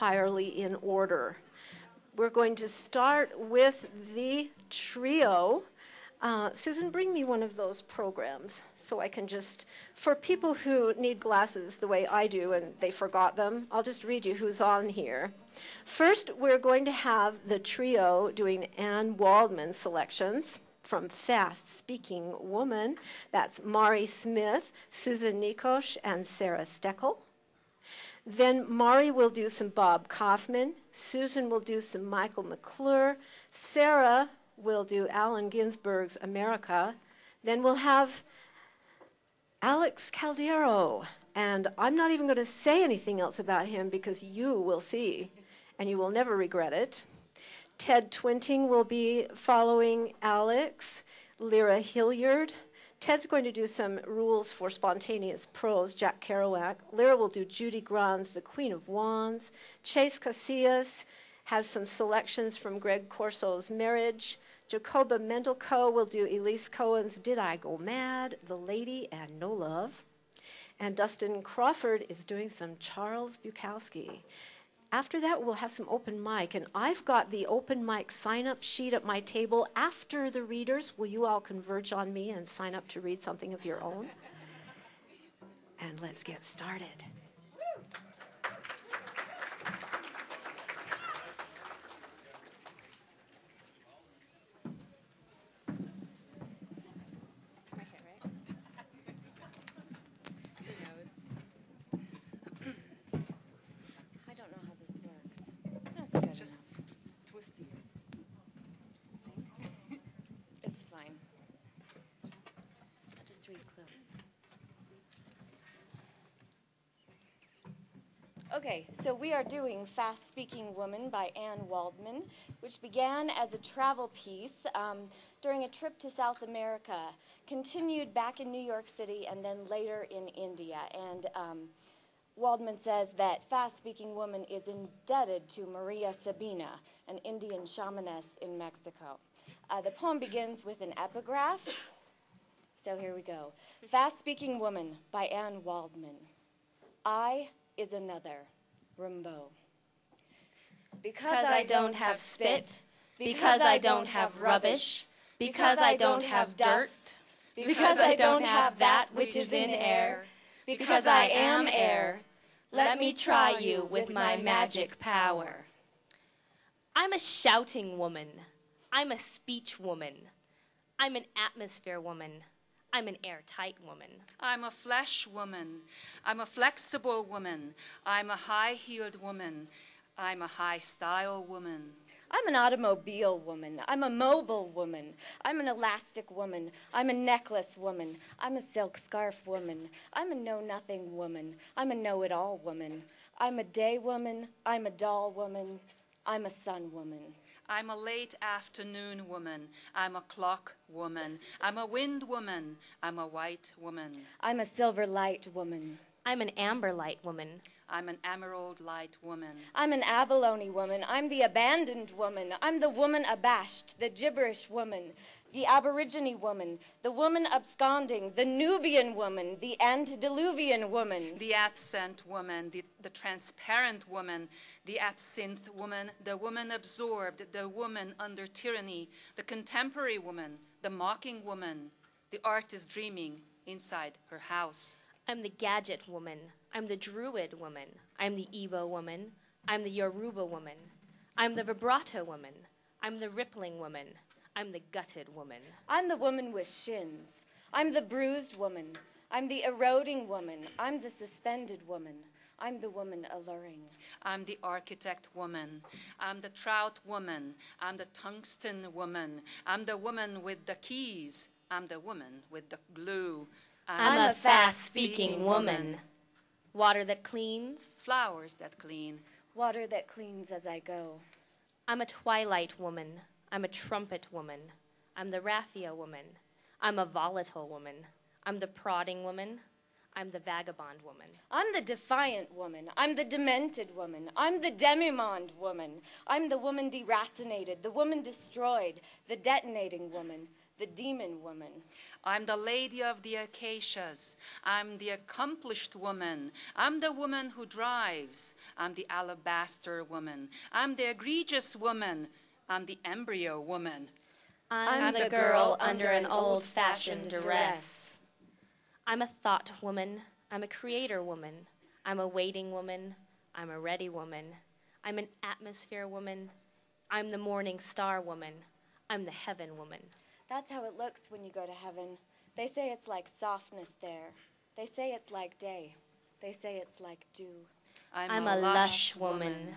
entirely in order. We're going to start with the trio. Susan, bring me one of those programs so I can just, for people who need glasses the way I do and they forgot them, I'll just read you who's on here. First, we're going to have the trio doing Anne Waldman selections from Fast Speaking Woman. That's Mari Smith, Susan Nikosh, and Sarah Steckel. Then Mari will do some Bob Kaufman. Susan will do some Michael McClure. Sarah will do Allen Ginsberg's America. Then we'll have Alex Caldero. And I'm not even going to say anything else about him because you will see, and you will never regret it. Ted Twinting will be following Alex. Lyra Hilliard. Ted's going to do some rules for spontaneous prose, Jack Kerouac. Lyra will do Judy Grant's The Queen of Wands. Chase Casillas has some selections from Greg Corso's Marriage. Jacoba Mendelko will do Elise Cohen's Did I Go Mad, The Lady, and No Love. And Dustin Crawford is doing some Charles Bukowski. After that, we'll have some open mic, and I've got the open mic sign-up sheet at my table. After the readers, will you all converge on me and sign up to read something of your own? And let's get started. Okay, so we are doing Fast Speaking Woman by Anne Waldman, which began as a travel piece during a trip to South America, continued back in New York City, and then later in India. And Waldman says that Fast Speaking Woman is indebted to Maria Sabina, an Indian shamaness in Mexico. The poem begins with an epigraph. So here we go. Fast Speaking Woman by Anne Waldman. I is another, Rimbaud. Because I don't have spit, because I don't have rubbish, because I don't have dust, because I don't have that which is in air, because I am air, let me try you with my magic power. I'm a shouting woman. I'm a speech woman. I'm an atmosphere woman. I'm an airtight woman. I'm a flesh woman. I'm a flexible woman. I'm a high-heeled woman. I'm a high-style woman. I'm an automobile woman. I'm a mobile woman. I'm an elastic woman. I'm a necklace woman. I'm a silk scarf woman. I'm a know-nothing woman. I'm a know-it-all woman. I'm a day woman. I'm a doll woman. I'm a sun woman. I'm a late afternoon woman. I'm a clock woman. I'm a wind woman. I'm a white woman. I'm a silver light woman. I'm an amber light woman. I'm an emerald light woman. I'm an abalone woman. I'm the abandoned woman. I'm the woman abashed, the gibberish woman, the aborigine woman, the woman absconding, the Nubian woman, the antediluvian woman. The absent woman, the transparent woman, the absinthe woman, the woman absorbed, the woman under tyranny, the contemporary woman, the mocking woman, the artist dreaming inside her house. I'm the gadget woman. I'm the druid woman. I'm the Igbo woman. I'm the Yoruba woman. I'm the vibrato woman. I'm the rippling woman. I'm the gutted woman. I'm the woman with shins. I'm the bruised woman. I'm the eroding woman. I'm the suspended woman. I'm the woman alluring. I'm the architect woman. I'm the trout woman. I'm the tungsten woman. I'm the woman with the keys. I'm the woman with the glue. I'm a fast-speaking woman. Water that cleans. Flowers that clean. Water that cleans as I go. I'm a twilight woman. I'm a trumpet woman. I'm the raffia woman. I'm a volatile woman. I'm the prodding woman. I'm the vagabond woman. I'm the defiant woman. I'm the demented woman. I'm the demimonde woman. I'm the woman deracinated, the woman destroyed, the detonating woman, the demon woman. I'm the lady of the acacias. I'm the accomplished woman. I'm the woman who drives. I'm the alabaster woman. I'm the egregious woman. I'm the embryo woman. I'm the girl under an old-fashioned dress. I'm a thought woman. I'm a creator woman. I'm a waiting woman. I'm a ready woman. I'm an atmosphere woman. I'm the morning star woman. I'm the heaven woman. That's how it looks when you go to heaven. They say it's like softness there. They say it's like day. They say it's like dew. I'm a lush woman.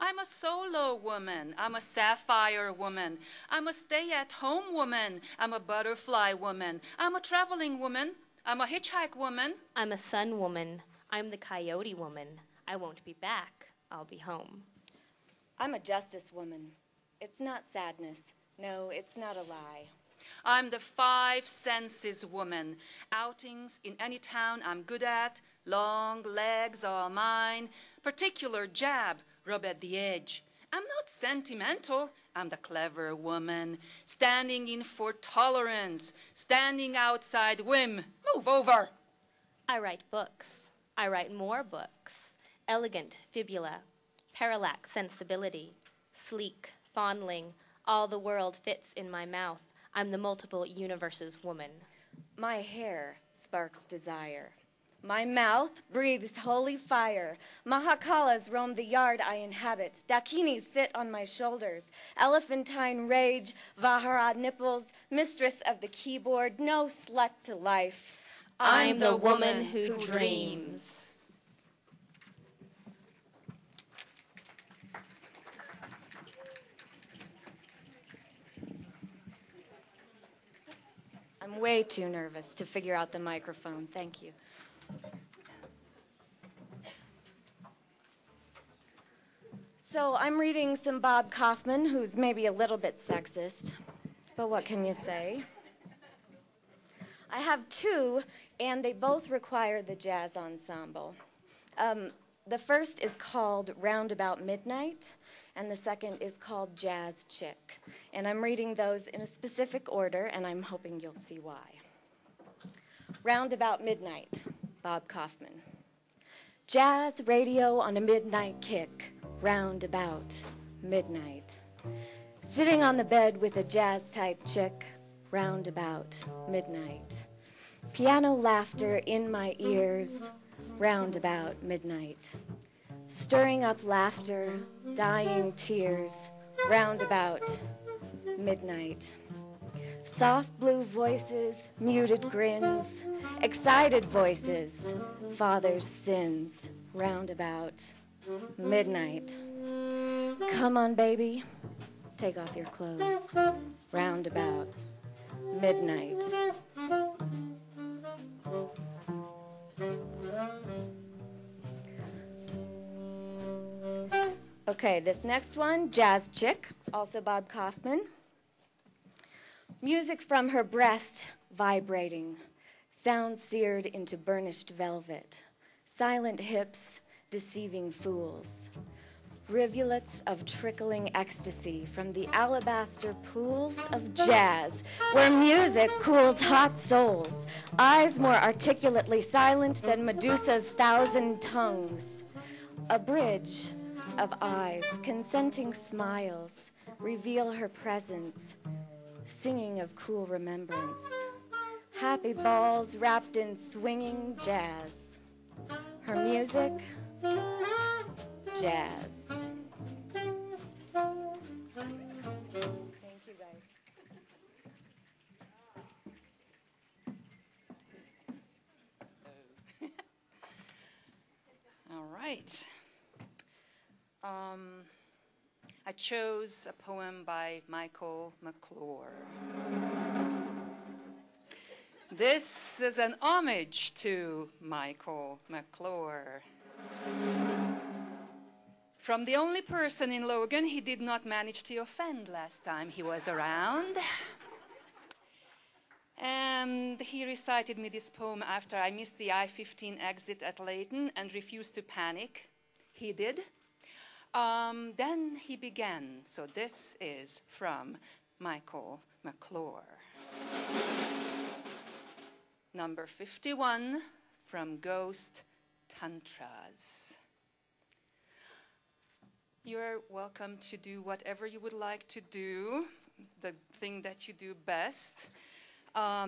I'm a solo woman. I'm a sapphire woman. I'm a stay-at-home woman. I'm a butterfly woman. I'm a traveling woman. I'm a hitchhike woman. I'm a sun woman. I'm the coyote woman. I won't be back. I'll be home. I'm a justice woman. It's not sadness. No, it's not a lie. I'm the five senses woman. Outings in any town I'm good at. Long legs all mine. Particular jab, rub at the edge. I'm not sentimental. I'm the clever woman. Standing in for tolerance. Standing outside whim. Move over. I write books. I write more books. Elegant fibula. Parallax sensibility. Sleek, fondling. All the world fits in my mouth. I'm the multiple universes woman. My hair sparks desire. My mouth breathes holy fire. Mahakalas roam the yard I inhabit. Dakinis sit on my shoulders. Elephantine rage, Vahara nipples, mistress of the keyboard, no slut to life. I'm the woman who dreams. I'm way too nervous to figure out the microphone. Thank you. So I'm reading some Bob Kaufman, who's maybe a little bit sexist, but what can you say? I have two, and they both require the jazz ensemble. The first is called Roundabout Midnight, and the second is called Jazz Chick. And I'm reading those in a specific order, and I'm hoping you'll see why. Roundabout Midnight, Bob Kaufman. Jazz radio on a midnight kick, roundabout midnight. Sitting on the bed with a jazz-type chick, roundabout midnight. Piano laughter in my ears, roundabout midnight. Stirring up laughter, dying tears, roundabout midnight. Soft blue voices, muted grins, excited voices, father's sins, roundabout midnight. Come on, baby, take off your clothes, roundabout midnight. Okay, this next one, Jazz Chick, also Bob Kaufman. Music from her breast vibrating, sound seared into burnished velvet, silent hips deceiving fools, rivulets of trickling ecstasy from the alabaster pools of jazz, where music cools hot souls, eyes more articulately silent than Medusa's 1,000 tongues, a bridge of eyes, consenting smiles, reveal her presence, singing of cool remembrance. Happy balls wrapped in swinging jazz. Her music, jazz. Thank you, guys. All right. I chose a poem by Michael McClure. This is an homage to Michael McClure. From the only person in Logan he did not manage to offend last time he was around. And he recited me this poem after I missed the I-15 exit at Layton and refused to panic. He did. Then he began. So this is from Michael McClure. Number 51 from Ghost Tantras. You're welcome to do whatever you would like to do, the thing that you do best.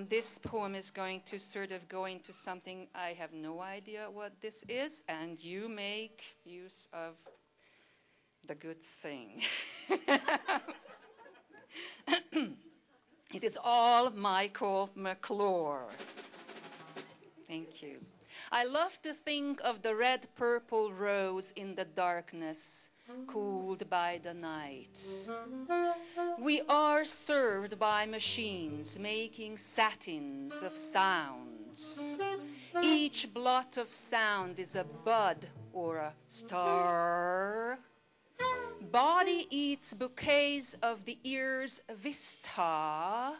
This poem is going to sort of go into something I have no idea what this is, and you make use of the good thing. It is all Michael McClure. Thank you. I love to think of the red-purple rose in the darkness, cooled by the night. We are served by machines making satins of sounds. Each blot of sound is a bud or a star. Body eats bouquets of the ear's vista.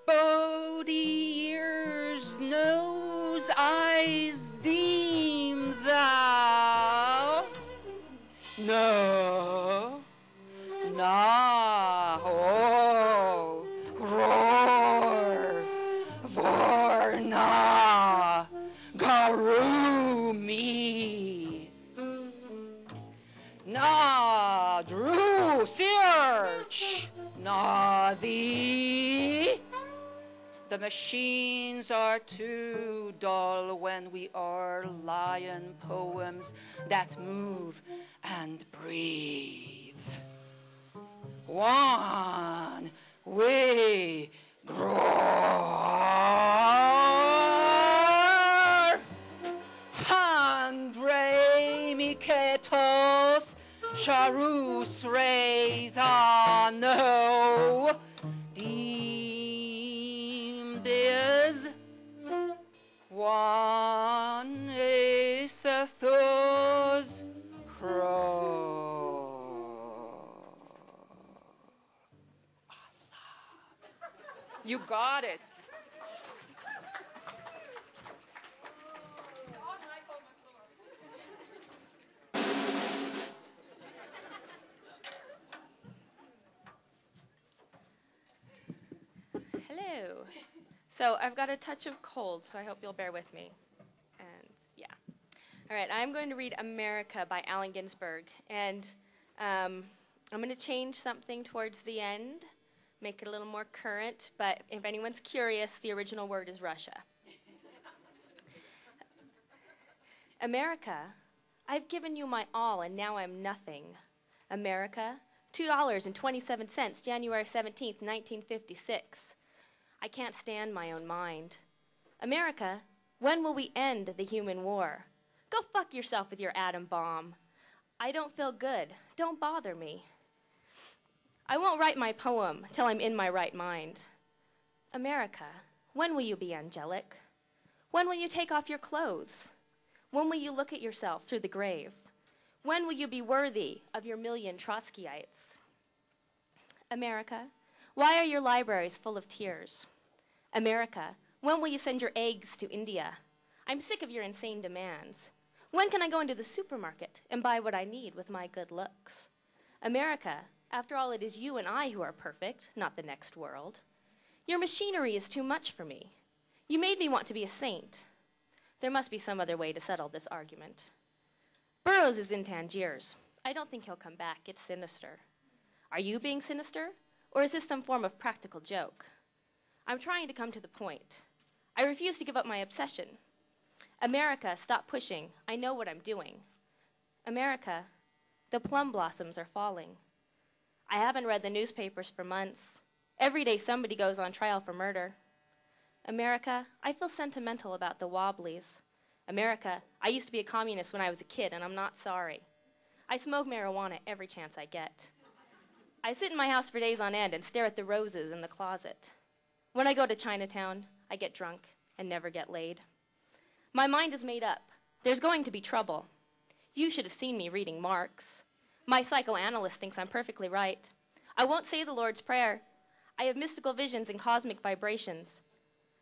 Body, ears, nose, eyes, deem thou. No, na, ho, roar, vorna, garumi. Na, drew, search, na, thee. The machines are too dull when we are lion poems that move and breathe. One, we groar. Andre Miketos, Charus Reithano. Is one Asathos crow. Awesome. You got it. Hello. So I've got a touch of cold, so I hope you'll bear with me. And yeah. All right, I'm going to read America by Allen Ginsberg. And I'm going to change something towards the end, make it a little more current. But if anyone's curious, the original word is Russia. America, I've given you my all, and now I'm nothing. America, $2.27, January 17th, 1956. I can't stand my own mind. America, when will we end the human war? Go fuck yourself with your atom bomb. I don't feel good. Don't bother me. I won't write my poem till I'm in my right mind. America, when will you be angelic? When will you take off your clothes? When will you look at yourself through the grave? When will you be worthy of your million Trotskyites? America, why are your libraries full of tears? America, when will you send your eggs to India? I'm sick of your insane demands. When can I go into the supermarket and buy what I need with my good looks? America, after all, it is you and I who are perfect, not the next world. Your machinery is too much for me. You made me want to be a saint. There must be some other way to settle this argument. Burroughs is in Tangiers. I don't think he'll come back. It's sinister. Are you being sinister? Or is this some form of practical joke? I'm trying to come to the point. I refuse to give up my obsession. America, stop pushing. I know what I'm doing. America, the plum blossoms are falling. I haven't read the newspapers for months. Every day somebody goes on trial for murder. America, I feel sentimental about the Wobblies. America, I used to be a communist when I was a kid, and I'm not sorry. I smoke marijuana every chance I get. I sit in my house for days on end and stare at the roses in the closet. When I go to Chinatown, I get drunk and never get laid. My mind is made up. There's going to be trouble. You should have seen me reading Marx. My psychoanalyst thinks I'm perfectly right. I won't say the Lord's Prayer. I have mystical visions and cosmic vibrations.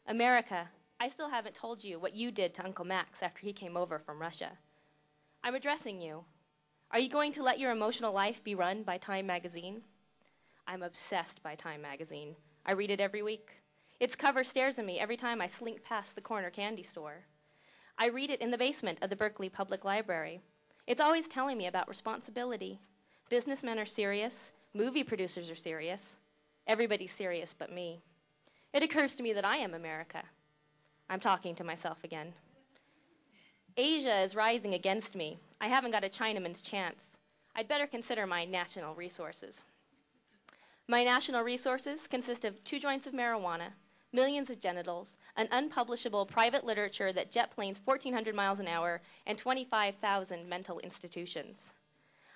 America, I still haven't told you what you did to Uncle Max after he came over from Russia. I'm addressing you. Are you going to let your emotional life be run by Time magazine? I'm obsessed by Time magazine. I read it every week. Its cover stares at me every time I slink past the corner candy store. I read it in the basement of the Berkeley Public Library. It's always telling me about responsibility. Businessmen are serious. Movie producers are serious. Everybody's serious but me. It occurs to me that I am America. I'm talking to myself again. Asia is rising against me. I haven't got a Chinaman's chance. I'd better consider my national resources. My national resources consist of 2 joints of marijuana, millions of genitals, an unpublishable private literature that jet planes 1,400 miles an hour, and 25,000 mental institutions.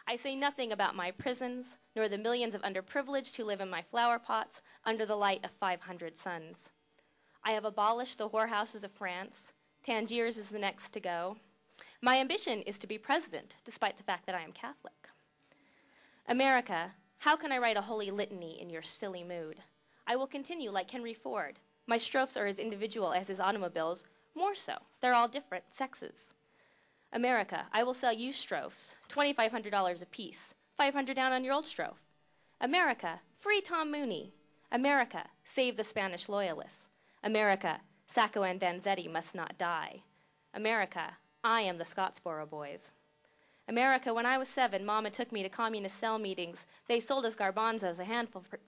I say nothing about my prisons, nor the millions of underprivileged who live in my flower pots under the light of 500 suns. I have abolished the whorehouses of France. Tangiers is the next to go. My ambition is to be president, despite the fact that I am Catholic. America, how can I write a holy litany in your silly mood? I will continue like Henry Ford. My strophes are as individual as his automobiles, more so. They're all different sexes. America, I will sell you strophes, $2,500 a piece, $500 down on your old strophe. America, free Tom Mooney. America, save the Spanish loyalists. America, Sacco and Vanzetti must not die. America, I am the Scottsboro Boys. America, when I was 7, Mama took me to communist cell meetings. They sold us garbanzos, a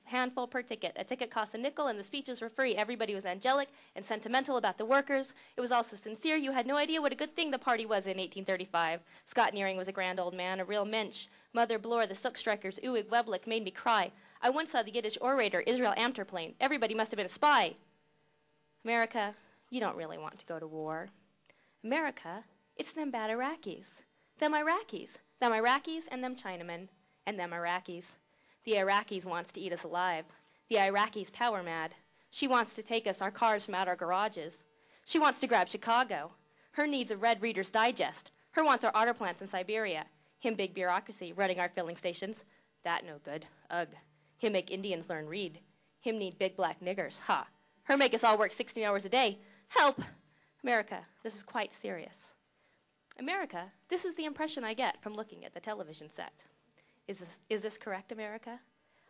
handful per ticket. A ticket cost a nickel and the speeches were free. Everybody was angelic and sentimental about the workers. It was also sincere. You had no idea what a good thing the party was in 1835. Scott Nearing was a grand old man, a real mensch. Mother Bloor, the silk strikers, Uig Weblik made me cry. I once saw the Yiddish orator, Israel Amterplain. Everybody must have been a spy. America, you don't really want to go to war. America, it's them bad Iraqis. Them Iraqis and them Chinamen, and them Iraqis. The Iraqis wants to eat us alive. The Iraqis power mad. She wants to take us our cars from out our garages. She wants to grab Chicago. Her needs a Red Reader's Digest. Her wants our otter plants in Siberia. Him big bureaucracy running our filling stations. That no good. Ugh. Him make Indians learn read. Him need big black niggers. Ha. Her make us all work 16 hours a day. Help! America, this is quite serious. America, this is the impression I get from looking at the television set. Is this correct, America?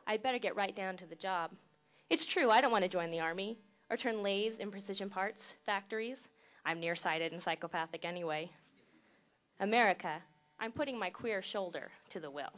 I'd better get right down to the job. It's true, I don't want to join the army or turn lathes in precision parts factories. I'm nearsighted and psychopathic anyway. America, I'm putting my queer shoulder to the wheel.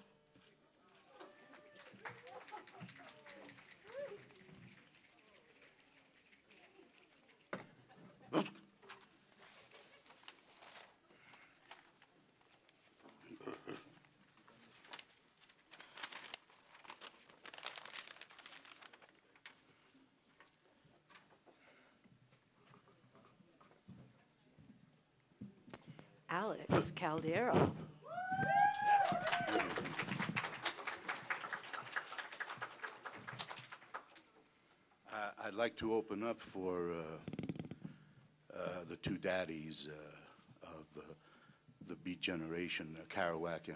Alex Caldero. I'd like to open up for the 2 daddies of the Beat generation, Kerouac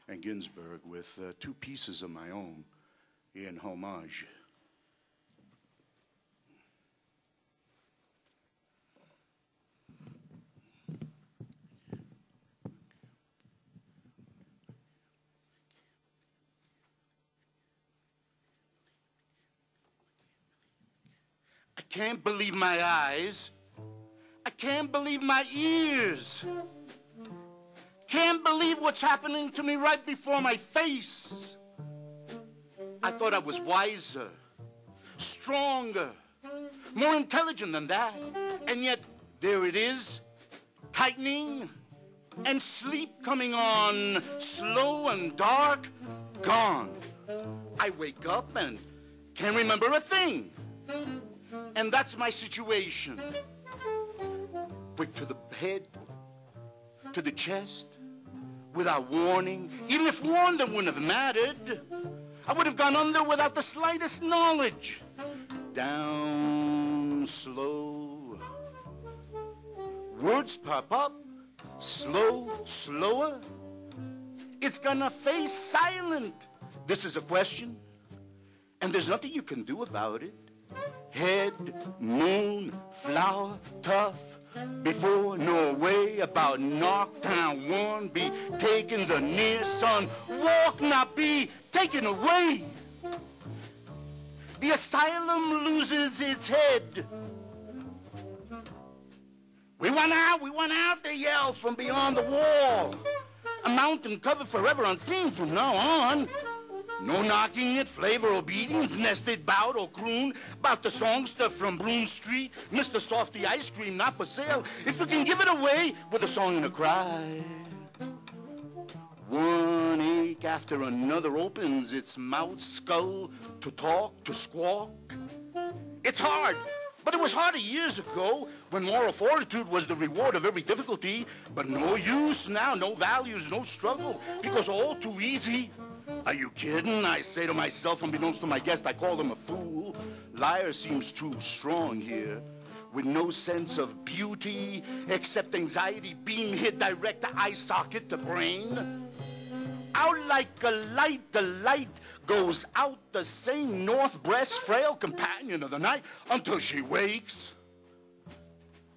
and Ginsberg, with 2 pieces of my own in homage. I can't believe my eyes. I can't believe my ears. Can't believe what's happening to me right before my face. I thought I was wiser, stronger, more intelligent than that. And yet, there it is, tightening, and sleep coming on, slow and dark, gone. I wake up and can't remember a thing. And that's my situation. Quick to the head, to the chest, without warning. Even if warned, it wouldn't have mattered. I would have gone under without the slightest knowledge. Down slow. Words pop up, slow, slower. It's gonna face silent. This is a question, and there's nothing you can do about it. Head, moon, flower, tough, before no way about knockdown one, be taken the near sun, walk not be taken away. the asylum loses its head. We want out, they yell from beyond the wall. A mountain covered forever unseen from now on. No knocking it, flavor obedience, nested bout or croon about the songster from Broome Street, Mr. Softy Ice Cream, not for sale. If you can give it away with a song and a cry. One ache after another opens its mouth skull to talk, to squawk. It's hard, but it was harder years ago when moral fortitude was the reward of every difficulty. But no use now, no values, no struggle, because all too easy. Are you kidding? I say to myself, unbeknownst to my guest, I call him a fool. Liar seems too strong here, with no sense of beauty, except anxiety beam hit direct to eye socket to brain. Out like a light, the light goes out the same north breast, frail companion of the night, until she wakes.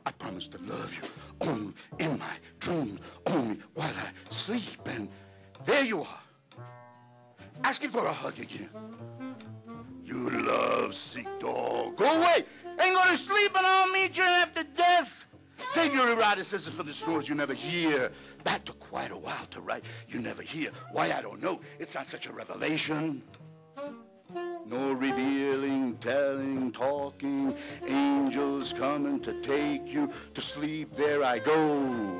I promise to love you only in my dreams, only while I sleep, and there you are, asking for a hug again. You love-sick dog. Go away. Ain't gonna sleep and I'll meet you after death. Save your eroticism for the snores you never hear. That took quite a while to write. You never hear. Why, I don't know. It's not such a revelation. No revealing, telling, talking. Angels coming to take you to sleep. There I go.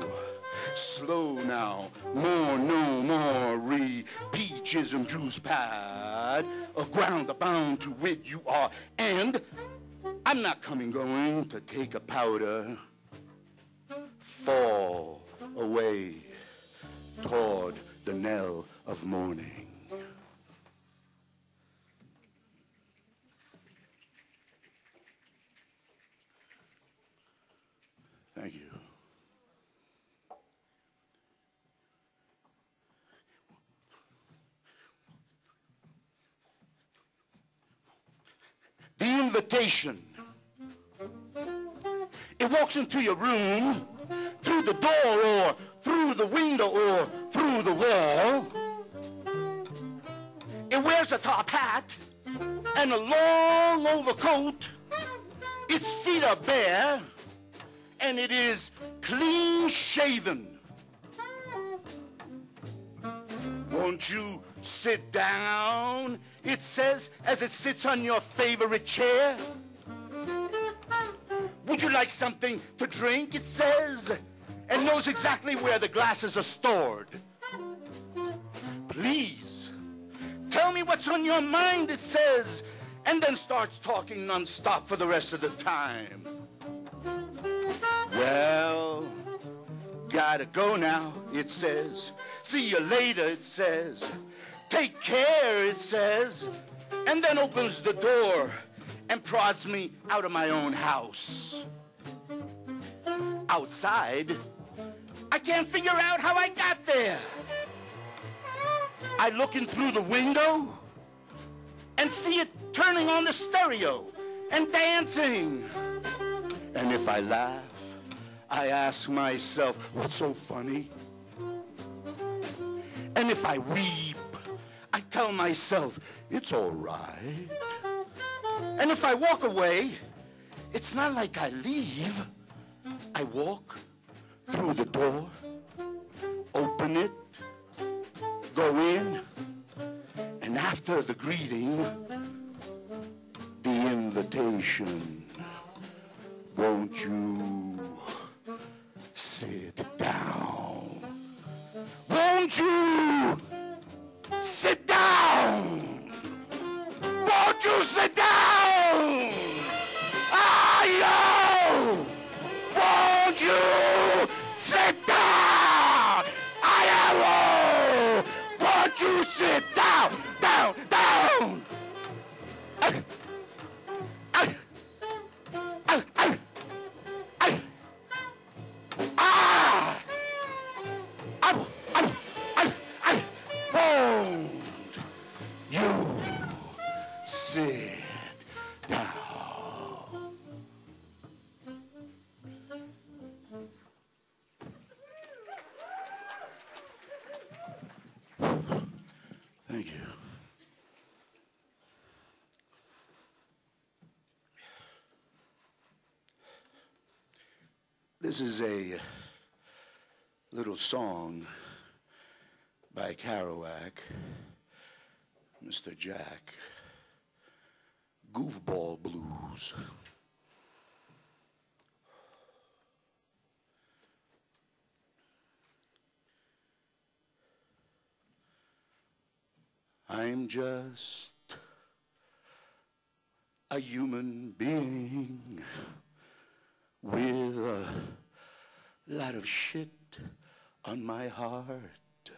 Slow now, more, no more, peachism, juice pad, a ground abound to wit you are, and I'm not going to take a powder, fall away toward the knell of morning. Thank you. The invitation. It walks into your room, through the door or through the window or through the wall. It wears a top hat and a long overcoat. Its feet are bare and it is clean shaven. Won't you sit down, it says, as it sits on your favorite chair. Would you like something to drink, it says, and knows exactly where the glasses are stored. Please, tell me what's on your mind, it says, and then starts talking nonstop for the rest of the time. Well, gotta go now, it says. See you later, it says. Take care, it says, and then opens the door and prods me out of my own house. Outside, I can't figure out how I got there. I look in through the window and see it turning on the stereo and dancing. And if I laugh, I ask myself, what's so funny? And if I weep, I tell myself, it's all right. And if I walk away, it's not like I leave. I walk through the door, open it, go in, and after the greeting, the invitation. Won't you sit down? Won't you sit down? Won't you sit down? Ayo! Won't you sit down? Ayo! Won't you sit down? Down, down! Won't you sit down? Thank you. This is a little song by Kerouac, Mr. Jack, Goofball Blues. I'm just a human being with a lot of shit on my heart.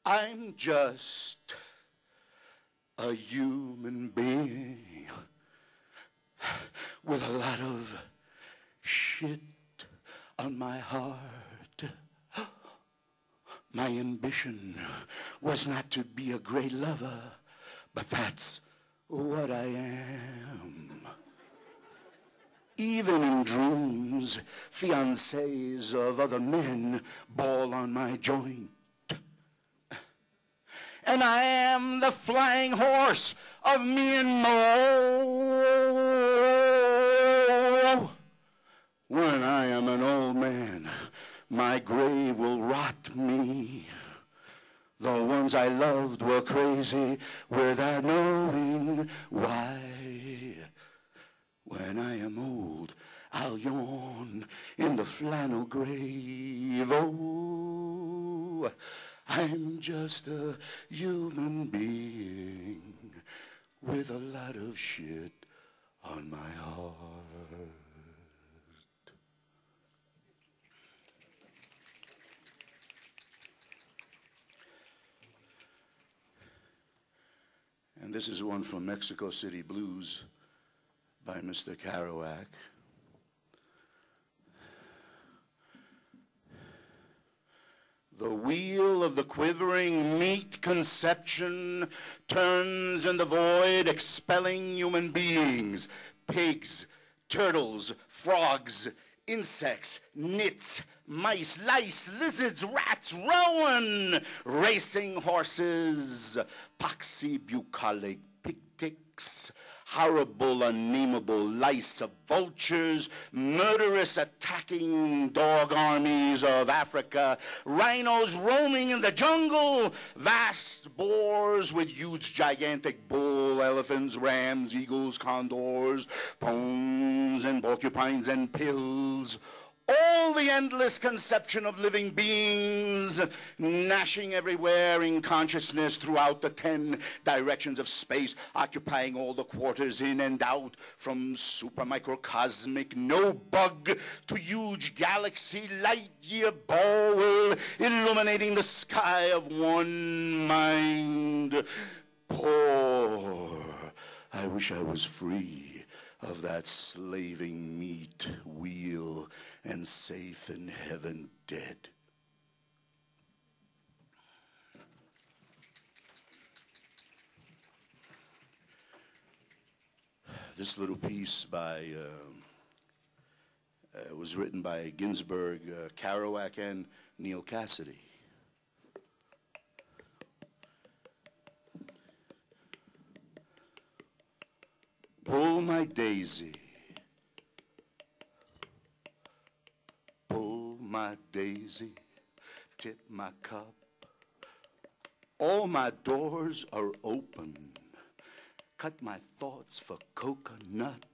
I'm just a human being with a lot of shit on my heart. My ambition was not to be a great lover, but that's what I am. Even in dreams, fiancés of other men bawl on my joint. And I am the flying horse of me and Mo. When I am an old man, my grave will rot me. The ones I loved were crazy without knowing why. When I am old, I'll yawn in the flannel grave. Oh, I'm just a human being with a lot of shit on my heart. And this is one from Mexico City Blues by Mr. Kerouac. The wheel of the quivering meat conception turns in the void, expelling human beings, pigs, turtles, frogs, insects, nits, mice, lice, lizards, rats, rowan, racing horses, poxy-bucolic pig ticks, horrible, unnameable lice of vultures, murderous attacking dog armies of Africa, rhinos roaming in the jungle, vast boars with huge, gigantic bull elephants, rams, eagles, condors, pones and porcupines and pills. All the endless conception of living beings, gnashing everywhere in consciousness throughout the 10 directions of space, occupying all the quarters in and out, from supermicrocosmic no bug to huge galaxy light-year ball, illuminating the sky of one mind. Poor, I wish I was free of that slaving meat wheel and safe in heaven dead. This little piece was written by Ginsberg, Kerouac, and Neil Cassidy. Pull my daisy, pull my daisy, tip my cup. All my doors are open. Cut my thoughts for coconut.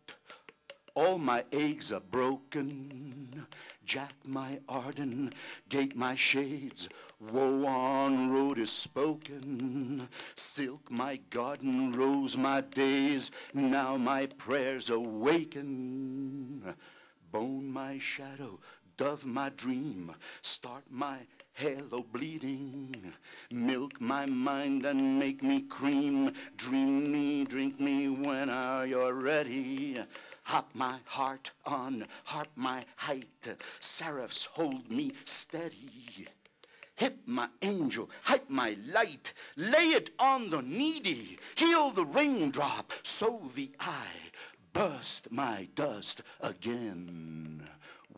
All my eggs are broken. Jack my Arden, gate my shades. Woe on road is spoken. Silk my garden, rose my days. Now my prayers awaken. Bone my shadow, dove my dream. Start my halo bleeding. Milk my mind and make me cream. Dream me, drink me when you're ready. Hop my heart on, harp my height. Seraphs hold me steady. Hip my angel, hype my light. Lay it on the needy. Heal the raindrop, sow the eye. Burst my dust again.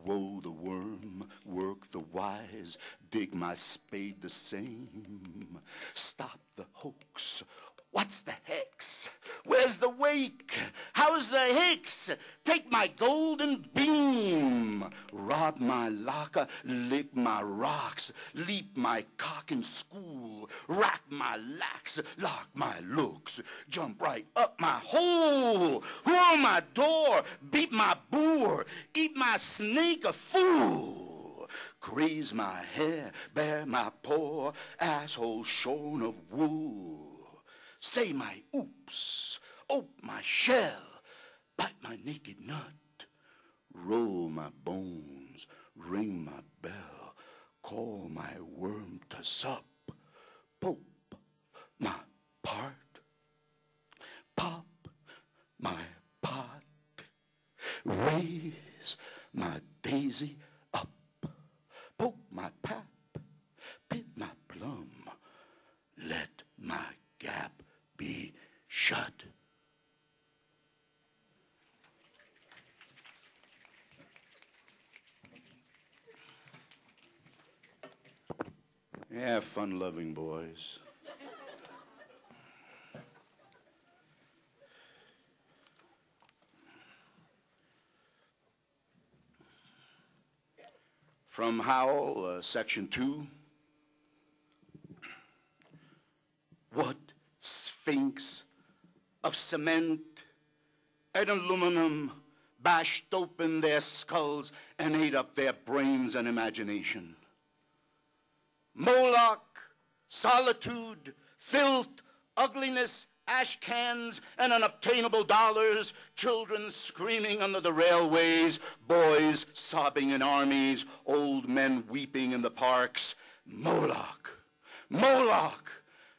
Woe the worm, work the wise. Dig my spade the same. Stop the hoax, What's the hex? Where's the wake? How's the hicks? Take my golden beam, rob my locker, lick my rocks, leap my cock in school, rack my lax, lock my looks, jump right up my hole, whore my door, beat my boor, eat my snake a fool, craze my hair, bare my poor asshole shorn of wool. Say my oops, ope my shell, bite my naked nut, roll my bones, ring my bell, call my worm to sup, pope my part, pop my pot, raise my daisy up, poke my pap, pit my plum, let my gap be shut. Yeah, fun-loving boys. From Howell, Section 2. What sphinx of cement and aluminum bashed open their skulls and ate up their brains and imagination? Moloch, solitude, filth, ugliness, ash cans, and unobtainable dollars, children screaming under the railways, boys sobbing in armies, old men weeping in the parks. Moloch, Moloch,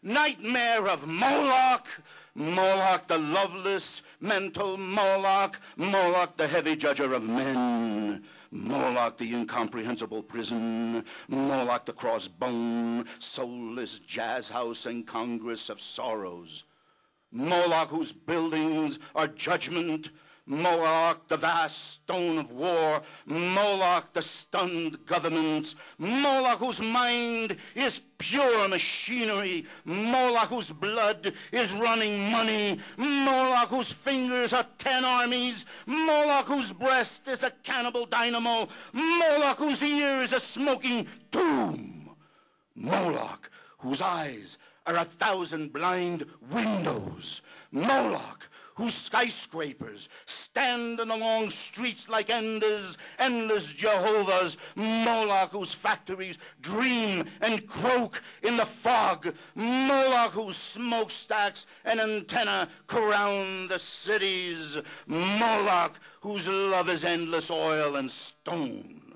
nightmare of Moloch, Moloch the loveless, mental Moloch, Moloch the heavy judger of men, Moloch the incomprehensible prison, Moloch the crossbone, soulless jazz house and congress of sorrows, Moloch whose buildings are judgment, Moloch the vast stone of war, Moloch the stunned governments, Moloch whose mind is pure machinery, Moloch whose blood is running money, Moloch whose fingers are 10 armies, Moloch whose breast is a cannibal dynamo, Moloch whose ears a smoking tomb, Moloch whose eyes are 1,000 blind windows, Moloch whose skyscrapers stand in the long streets like endless Jehovahs, Moloch whose factories dream and croak in the fog, Moloch whose smokestacks and antenna crown the cities, Moloch whose love is endless oil and stone,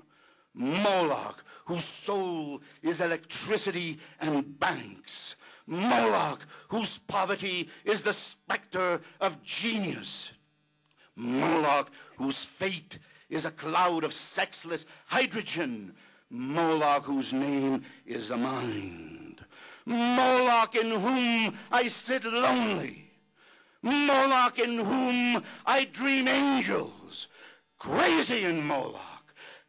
Moloch whose soul is electricity and banks, Moloch, whose poverty is the specter of genius, Moloch, whose fate is a cloud of sexless hydrogen, Moloch, whose name is the mind, Moloch, in whom I sit lonely, Moloch, in whom I dream angels, crazy in Moloch,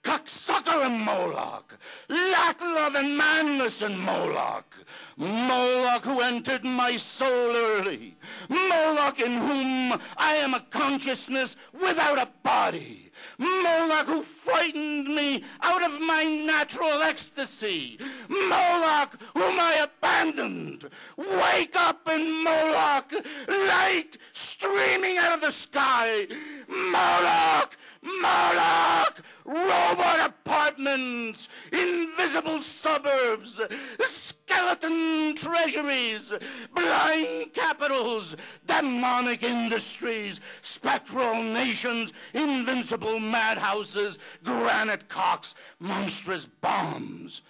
cocksucker in Moloch, lack love and manless in Moloch, Moloch who entered my soul early, Moloch in whom I am a consciousness without a body, Moloch who frightened me out of my natural ecstasy, Moloch whom I abandoned. Wake up in Moloch, light streaming out of the sky, Moloch, Moloch, robot apartments, invisible suburbs, skeleton treasuries, blind capitals, demonic industries, spectral nations, invincible madhouses, granite cocks, monstrous bombs.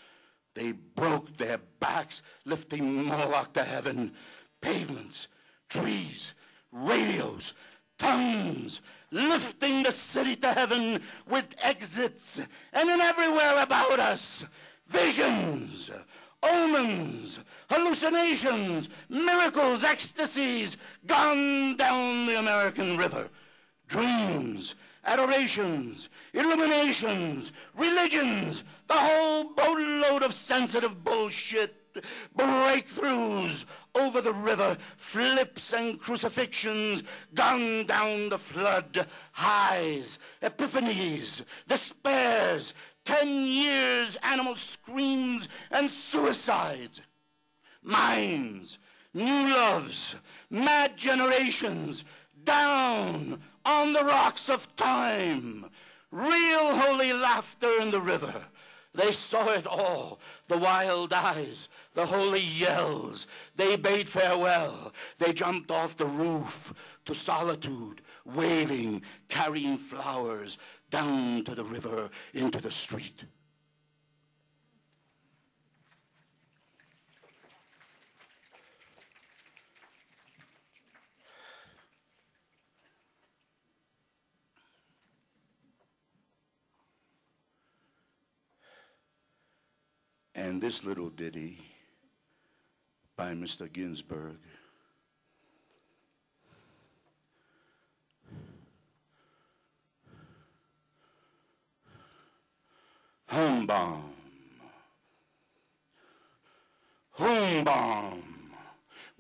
They broke their backs, lifting Moloch to heaven. Pavements, trees, radios, tongues, lifting the city to heaven with exits, and in everywhere about us, visions, omens, hallucinations, miracles, ecstasies, gone down the American river, dreams, adorations, illuminations, religions, the whole boatload of sensitive bullshit. breakthroughs over the river, flips and crucifixions, gone down the flood, highs, epiphanies, despairs, 10 years, animal screams and suicides, minds, new loves, mad generations, down on the rocks of time, real holy laughter in the river. They saw it all, the wild eyes, the holy yells. They bade farewell. They jumped off the roof to solitude, waving, carrying flowers down to the river, into the street. And this little ditty by Mr. Ginsberg. Home bomb. Home bomb.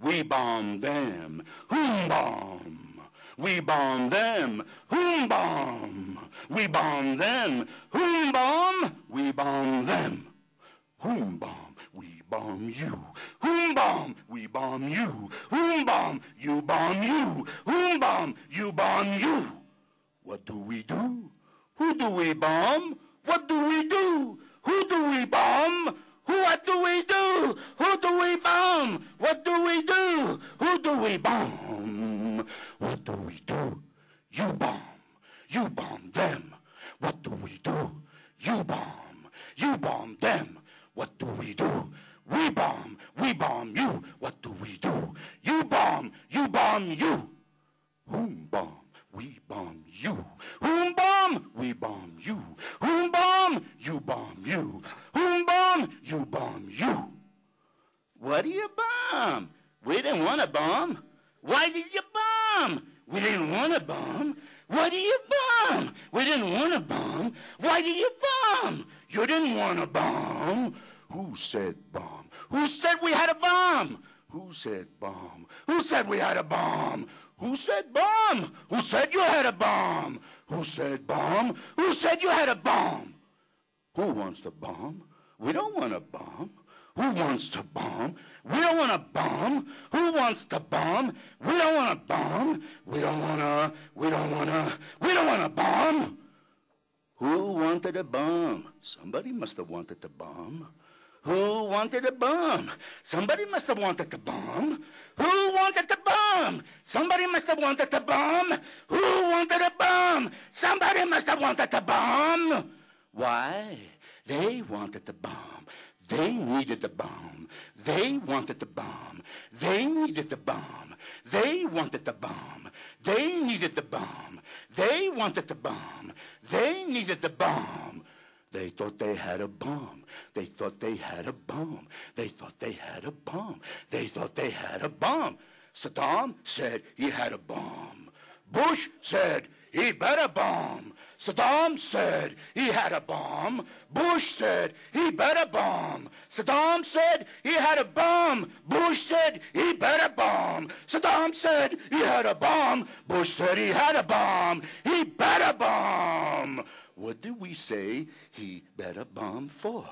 We bomb them. Home bomb. We bomb them. Home bomb. We bomb them. Home bomb. We bomb them. Home bomb, we bomb you. Home bomb, we bomb you. Home bomb, you bomb you. Home bomb, you bomb you. What do we do? Who do we bomb? What do we do? Who do we bomb? What do we do? Who do we bomb? What do we do? Who do we bomb? What do we do? You bomb. You bomb them. What do we do? You bomb. You bomb them. What do we do? We bomb you. What do we do? You bomb you. Whom bomb? We bomb you. Whom bomb? We bomb you. Whom bomb? You bomb you. Whom bomb? You bomb you. What do you bomb? We didn't want to bomb. Why did you bomb? We didn't want to bomb. Why do you bomb? We didn't want to bomb. Why do you bomb? You didn't want to bomb. Who said bomb? Who said we had a bomb? Who said bomb? Who said we had a bomb? Who said bomb? Who said you had a bomb? Who said bomb? Who said you had a bomb? Who wants to bomb? We don't want to bomb. Who wants to bomb? We don't want to bomb. Who wants to bomb? We don't want to bomb. We don't want to bomb. Who wanted a bomb? Somebody must have wanted to bomb. Who wanted a bomb? Somebody must have wanted to bomb. Who wanted to bomb? Somebody must have wanted to bomb. Who wanted a bomb? Somebody must have wanted to bomb. Why? They wanted the bomb. They needed the bomb. They wanted the bomb. They needed the bomb. They wanted the bomb. They needed the bomb. They wanted the bomb. They needed the bomb. They thought they had a bomb. They thought they had a bomb. They thought they had a bomb. They thought they had a bomb. Saddam said he had a bomb. Bush said he better bomb. Saddam said he had a bomb. Bush said he better bomb. Saddam said he had a bomb. Bush said he better bomb. Saddam said he had a bomb. Bush said he had a bomb. He better bomb. What did we say he better bomb for?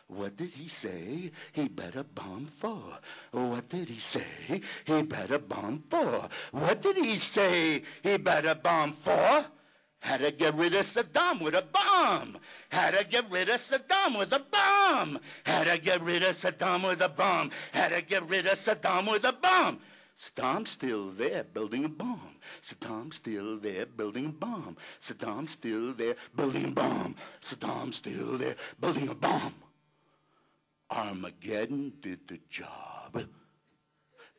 What did he say he better bomb for? What did he say he better bomb for? What did he say he better bomb for? Had to get rid of Saddam with a bomb. Had to get rid of Saddam with a bomb. Had to get rid of Saddam with a bomb. Had to get rid of Saddam with a bomb. Saddam's still there building a bomb. Saddam's still there building a bomb. Saddam's still there building a bomb. Saddam's still there building a bomb. Armageddon did the job.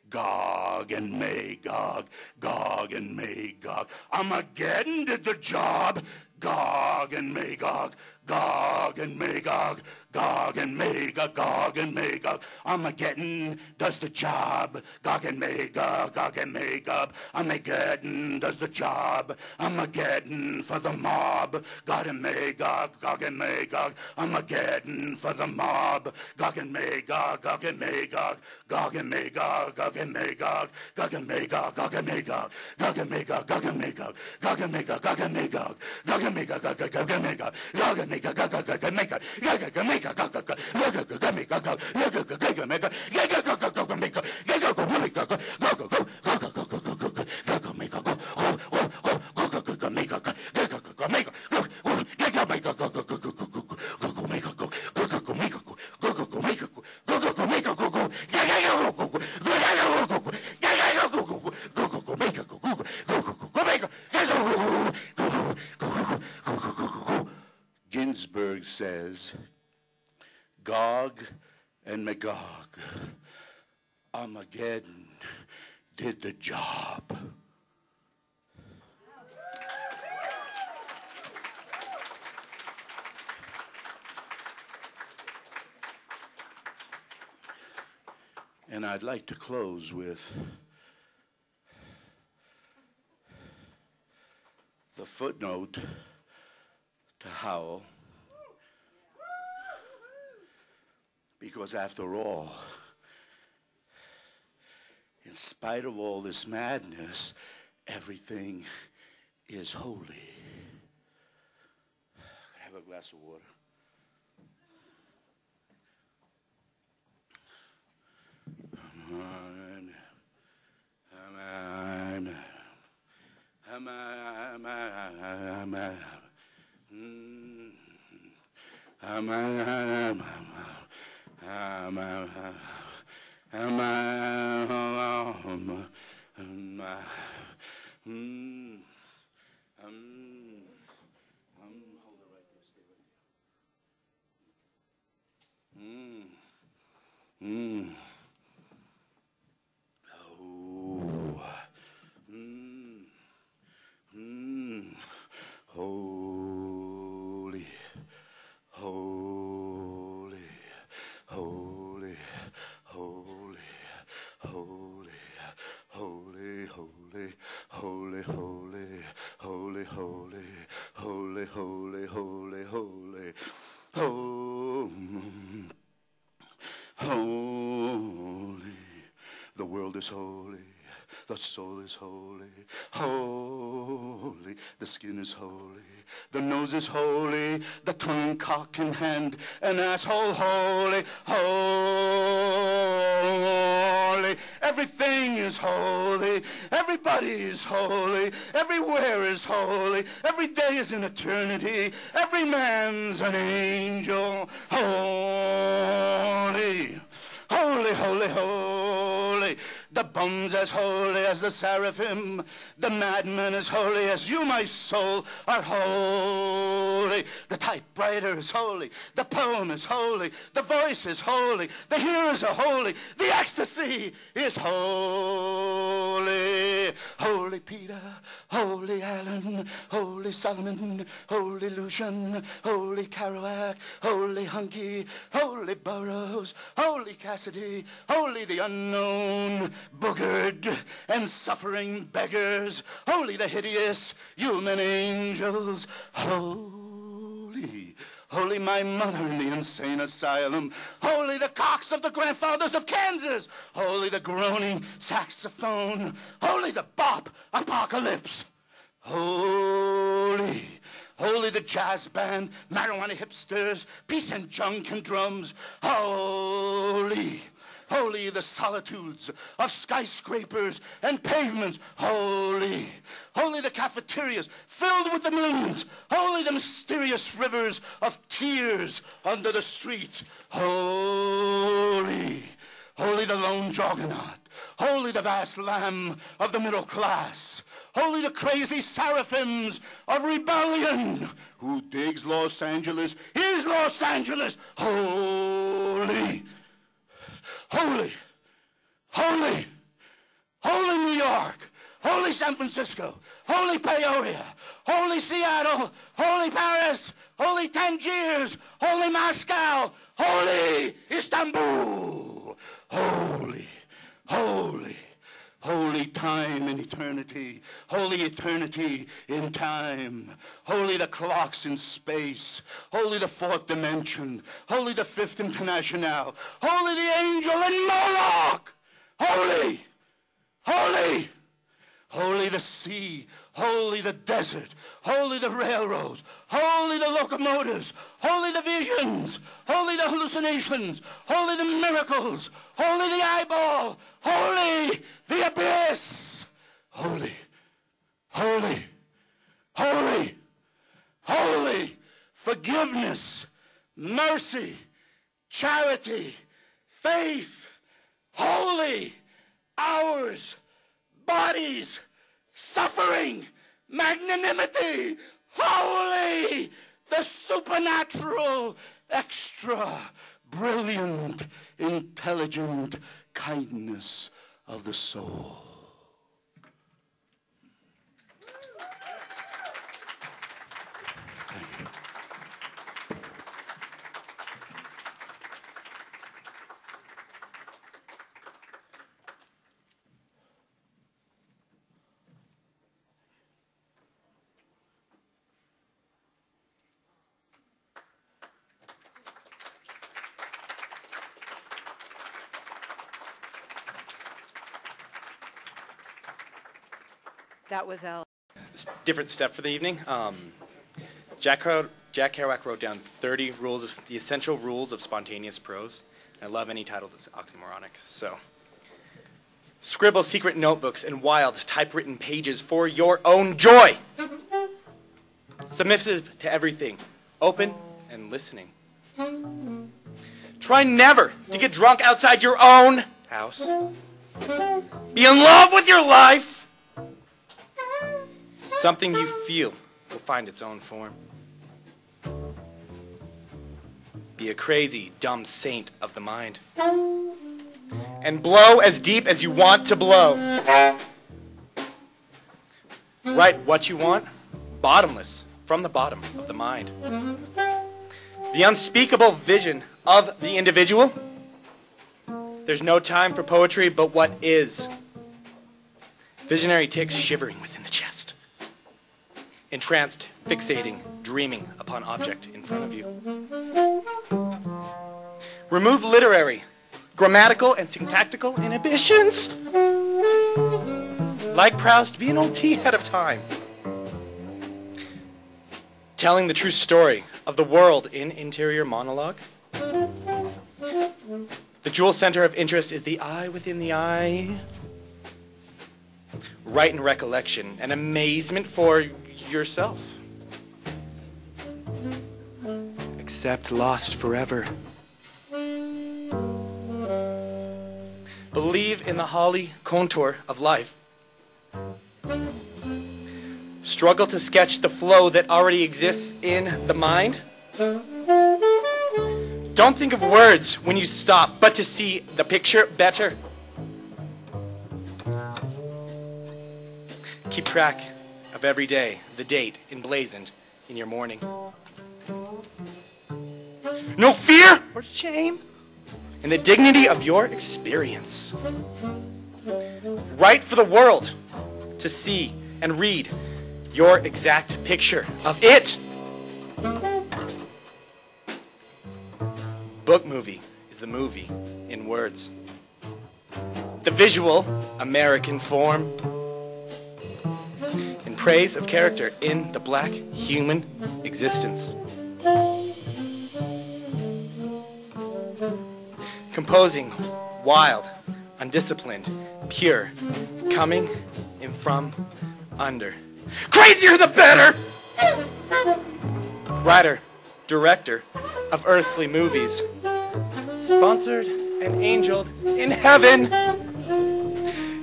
Gog and Magog, Gog and Magog. Armageddon did the job. Gog and Magog, Gog and Magog, Gog and Magog, Gog and Magog. Armageddon does the job. Gog and Magog, Gog and Magog. Armageddon does the job. Armageddon for the mob. Gog and Magog, Gog and Magog. Armageddon for the mob. Gog and Magog, Gog and Magog. Gog and Magog, Gog and Magog. Gog and Magog, Gog and Magog. Gog and Magog, Gog and Magog. Gog and Magog, Gog and Magog. Gog and Magog, Gog and Magog. Gog and Magog, Gog and Magog. Gog and Magog. Ginsberg says, Gog and Magog, Armageddon did the job. And I'd like to close with the footnote to Howl. Because after all, in spite of all this madness, everything is holy. Could I have a glass of water? Holy, holy, holy, holy, holy, holy, holy, holy, holy, holy, holy, holy, holy, holy, holy, holy. The world is holy. The soul is holy, holy, the skin is holy, the nose is holy, the tongue, cock in hand, an asshole holy, holy, everything is holy, everybody is holy, everywhere is holy, every day is an eternity, every man's an angel, holy, holy, holy, holy. The bum's as holy as the seraphim. The madman as holy as you, my soul, are holy. The typewriter is holy. The poem is holy. The voice is holy. The hearers are holy. The ecstasy is holy. Holy Peter, holy Alan, holy Solomon, holy Lucian, holy Kerouac, holy Hunky, holy Burroughs, holy Cassidy, holy the unknown, boogered and suffering beggars, holy the hideous human angels, holy, holy my mother in the insane asylum, holy the cocks of the grandfathers of Kansas, holy the groaning saxophone, holy the bop apocalypse, holy, holy the jazz band, marijuana hipsters, peace and junk and drums, holy, holy the solitudes of skyscrapers and pavements, holy, holy the cafeterias filled with the millions, holy the mysterious rivers of tears under the streets, holy, holy the lone juggernaut, holy the vast lamb of the middle class, holy the crazy seraphims of rebellion, who digs Los Angeles is Los Angeles, holy, holy, holy, holy New York, holy San Francisco, holy Peoria, holy Seattle, holy Paris, holy Tangiers, holy Moscow, holy Istanbul, holy, holy, holy time in eternity, holy eternity in time, holy the clocks in space, holy the fourth dimension, holy the fifth international, holy the angel in Moloch, holy, holy, holy the sea, holy the desert, holy the railroads, holy the locomotives, holy the visions, holy the hallucinations, holy the miracles, holy the eyeball, holy the abyss, holy, holy, holy, holy, forgiveness, mercy, charity, faith, holy, ours, bodies, suffering, magnanimity, holy, the supernatural, extra, brilliant, intelligent kindness of the soul. Thank you. That was Al. Different step for the evening. Jack Kerouac wrote down 30 rules of the essential rules of spontaneous prose. I love any title that's oxymoronic. So, scribble secret notebooks and wild typewritten pages for your own joy. Submissive to everything, open and listening. Try never to get drunk outside your own house. Be in love with your life. Something you feel will find its own form. Be a crazy, dumb saint of the mind. And blow as deep as you want to blow. Write what you want, bottomless, from the bottom of the mind. The unspeakable vision of the individual. There's no time for poetry but what is. Visionary ticks shivering within the chest. Entranced, fixating, dreaming upon object in front of you. Remove literary, grammatical, and syntactical inhibitions. Like Proust, be an old tea ahead of time. Telling the true story of the world in interior monologue. The jewel center of interest is the eye within the eye. Right in recollection and amazement for yourself. Except lost forever. Believe in the holly contour of life. Struggle to sketch the flow that already exists in the mind. Don't think of words when you stop, but to see the picture better. Keep track of every day, the date emblazoned in your morning. No fear or shame in the dignity of your experience. Write for the world to see and read your exact picture of it. Book movie is the movie in words. The visual American form. In praise of character in the black human existence. Composing wild, undisciplined, pure, coming in from under. Crazier the better! Writer, director of earthly movies. Sponsored and angeled in heaven.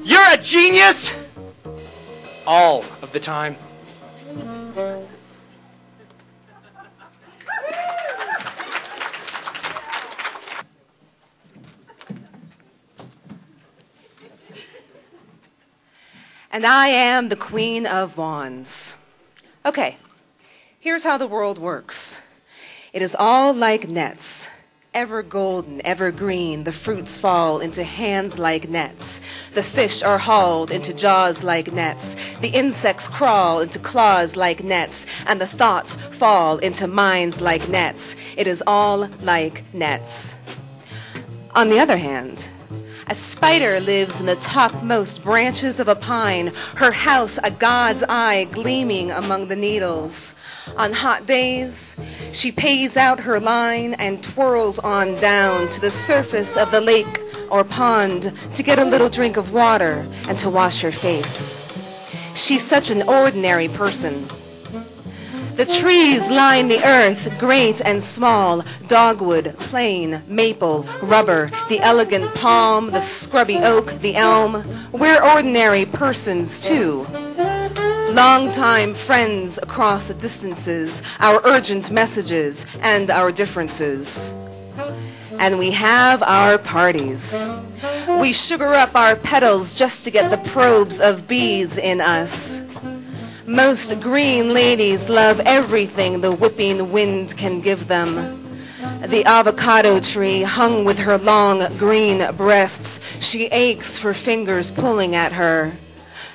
You're a genius! All of the time. And I am the Queen of Wands. Okay, here's how the world works. It is all like nets. Ever golden, ever green, the fruits fall into hands like nets. The fish are hauled into jaws like nets. The insects crawl into claws like nets. And the thoughts fall into minds like nets. It is all like nets. On the other hand, a spider lives in the topmost branches of a pine, her house a god's eye gleaming among the needles. On hot days, she pays out her line and twirls on down to the surface of the lake or pond to get a little drink of water and to wash her face. She's such an ordinary person. The trees line the earth, great and small, dogwood, plane, maple, rubber, the elegant palm, the scrubby oak, the elm. We're ordinary persons too. Longtime friends across the distances, our urgent messages and our differences. And we have our parties. We sugar up our petals just to get the probes of bees in us. Most green ladies love everything the whipping wind can give them. The avocado tree hung with her long green breasts, she aches for fingers pulling at her.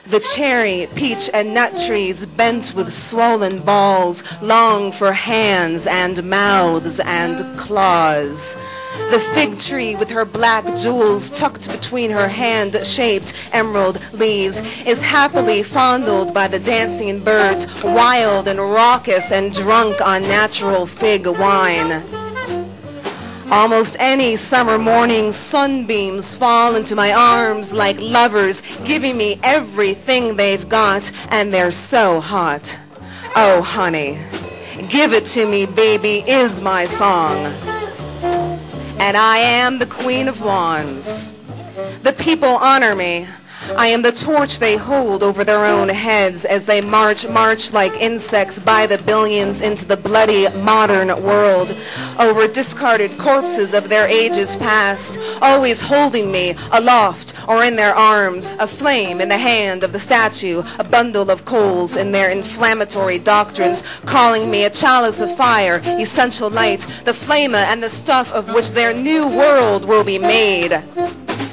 The cherry, peach, and nut trees bent with swollen balls long for hands and mouths and claws. The fig tree with her black jewels tucked between her hand-shaped emerald leaves is happily fondled by the dancing birds, wild and raucous and drunk on natural fig wine. Almost any summer morning, sunbeams fall into my arms like lovers, giving me everything they've got, and they're so hot. Oh, honey, give it to me, baby, is my song. And I am the Queen of Wands. The people honor me. I am the torch they hold over their own heads as they march like insects by the billions into the bloody modern world, over discarded corpses of their ages past, always holding me aloft or in their arms, a flame in the hand of the statue, a bundle of coals in their inflammatory doctrines, calling me a chalice of fire, essential light, the flamer and the stuff of which their new world will be made.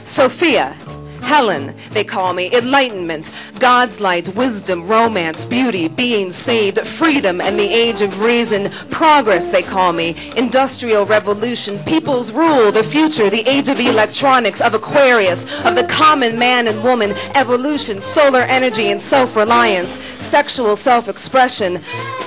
Sophia, Helen, they call me, enlightenment, God's light, wisdom, romance, beauty, being saved, freedom, and the age of reason, progress, they call me, industrial revolution, people's rule, the future, the age of electronics, of Aquarius, of the common man and woman, evolution, solar energy and self-reliance, sexual self-expression,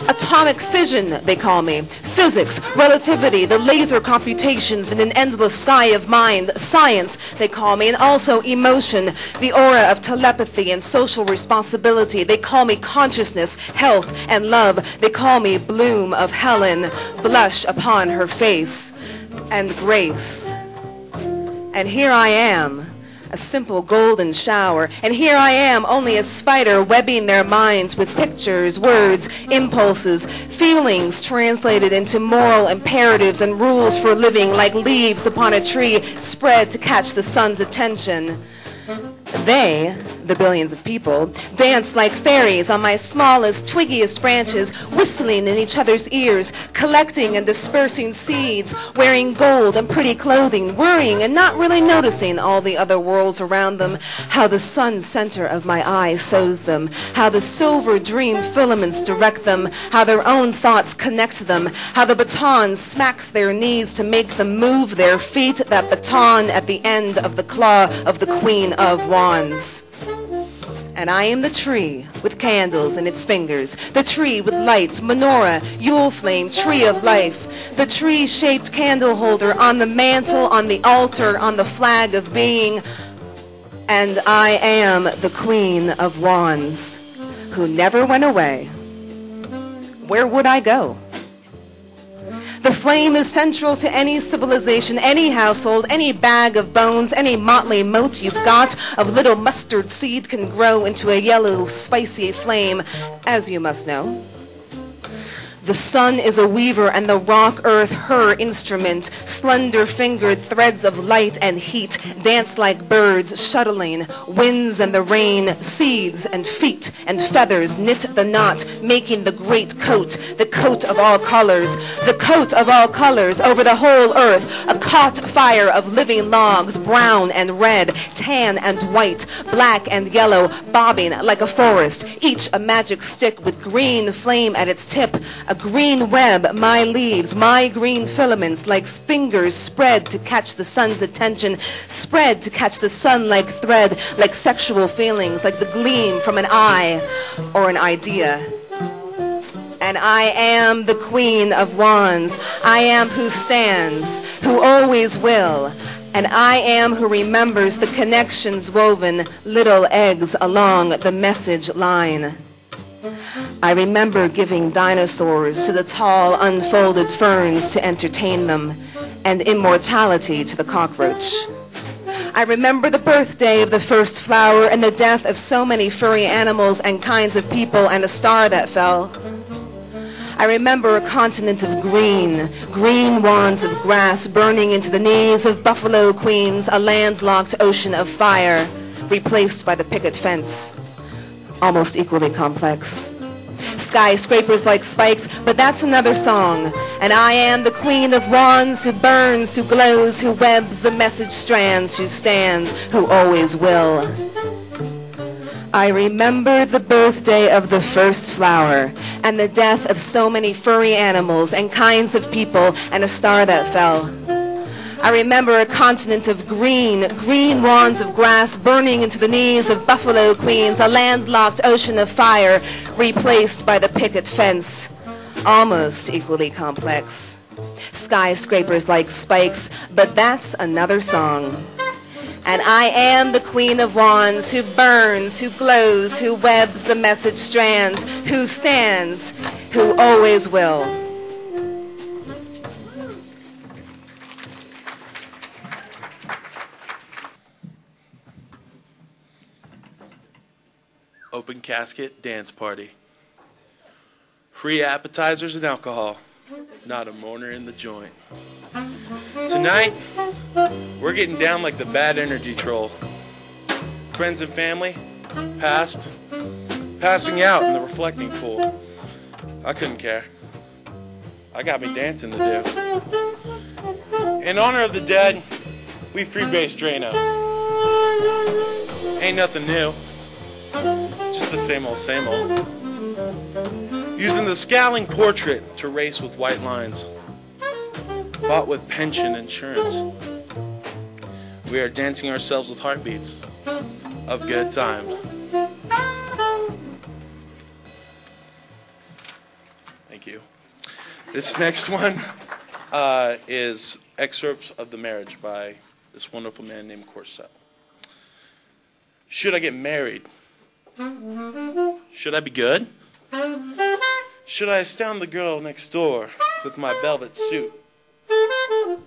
atomic fission, they call me, physics, relativity, the laser computations in an endless sky of mind, science, they call me, and also emotion, the aura of telepathy and social responsibility. They call me consciousness, health, and love. They call me bloom of Helen, blush upon her face, and grace. And here I am, a simple golden shower, and here I am, only a spider webbing their minds with pictures, words, impulses, feelings translated into moral imperatives and rules for living like leaves upon a tree spread to catch the sun's attention. They, the billions of people, dance like fairies on my smallest, twiggiest branches, whistling in each other's ears, collecting and dispersing seeds, wearing gold and pretty clothing, worrying and not really noticing all the other worlds around them, how the sun center of my eye sows them, how the silver dream filaments direct them, how their own thoughts connect them, how the baton smacks their knees to make them move their feet, that baton at the end of the claw of the Queen of Wands. And I am the tree with candles in its fingers, the tree with lights, menorah, Yule flame, tree of life, the tree-shaped candle holder on the mantle, on the altar, on the flag of being. And I am the Queen of Wands, who never went away. Where would I go? The flame is central to any civilization, any household, any bag of bones, any motley mote you've got of little mustard seed can grow into a yellow, spicy flame, as you must know. The sun is a weaver and the rock earth her instrument. Slender-fingered threads of light and heat dance like birds shuttling. Winds and the rain, seeds and feet and feathers knit the knot, making the great coat, the coat of all colors, the coat of all colors over the whole earth, a caught fire of living logs, brown and red, tan and white, black and yellow, bobbing like a forest, each a magic stick with green flame at its tip, a green web, my leaves, my green filaments, like fingers spread to catch the sun's attention, spread to catch the sun like thread, like sexual feelings, like the gleam from an eye or an idea. And I am the queen of wands. I am who stands, who always will. And I am who remembers the connections woven, little eggs along the message line. I remember giving dinosaurs to the tall, unfolded ferns to entertain them, and immortality to the cockroach. I remember the birthday of the first flower and the death of so many furry animals and kinds of people and a star that fell. I remember a continent of green, green wands of grass burning into the knees of buffalo queens, a landlocked ocean of fire, replaced by the picket fence, almost equally complex. Skyscrapers like spikes, but that's another song. And I am the queen of wands who burns, who glows, who webs the message strands, who stands, who always will. I remember the birthday of the first flower and the death of so many furry animals and kinds of people and a star that fell. I remember a continent of green, green wands of grass burning into the knees of buffalo queens, a landlocked ocean of fire replaced by the picket fence, almost equally complex. Skyscrapers like spikes, but that's another song. And I am the queen of wands who burns, who glows, who webs the message strands, who stands, who always will. Open casket dance party. Free appetizers and alcohol. Not a mourner in the joint. Tonight, we're getting down like the bad energy troll. Friends and family, passing out in the reflecting pool. I couldn't care. I got me dancing to do. In honor of the dead, we freebase Drano. Ain't nothing new. Just the same old, same old. Using the scowling portrait to race with white lines. Bought with pension insurance. We are dancing ourselves with heartbeats of good times. Thank you. This next one is excerpts of The Marriage by this wonderful man named Corset. Should I get married? Should I be good? Should I astound the girl next door with my velvet suit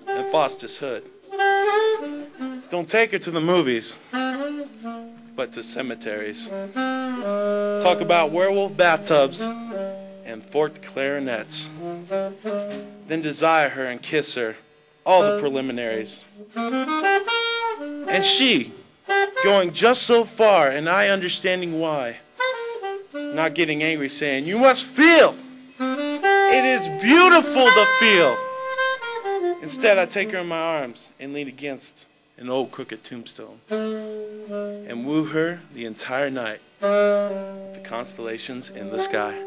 and Foster's hood? Don't take her to the movies, but to cemeteries. Talk about werewolf bathtubs and forked clarinets. Then desire her and kiss her, all the preliminaries. And she, going just so far, and I understanding why. Not getting angry, saying, you must feel. It is beautiful to feel. Instead, I take her in my arms and lean against an old crooked tombstone and woo her the entire night with the constellations in the sky.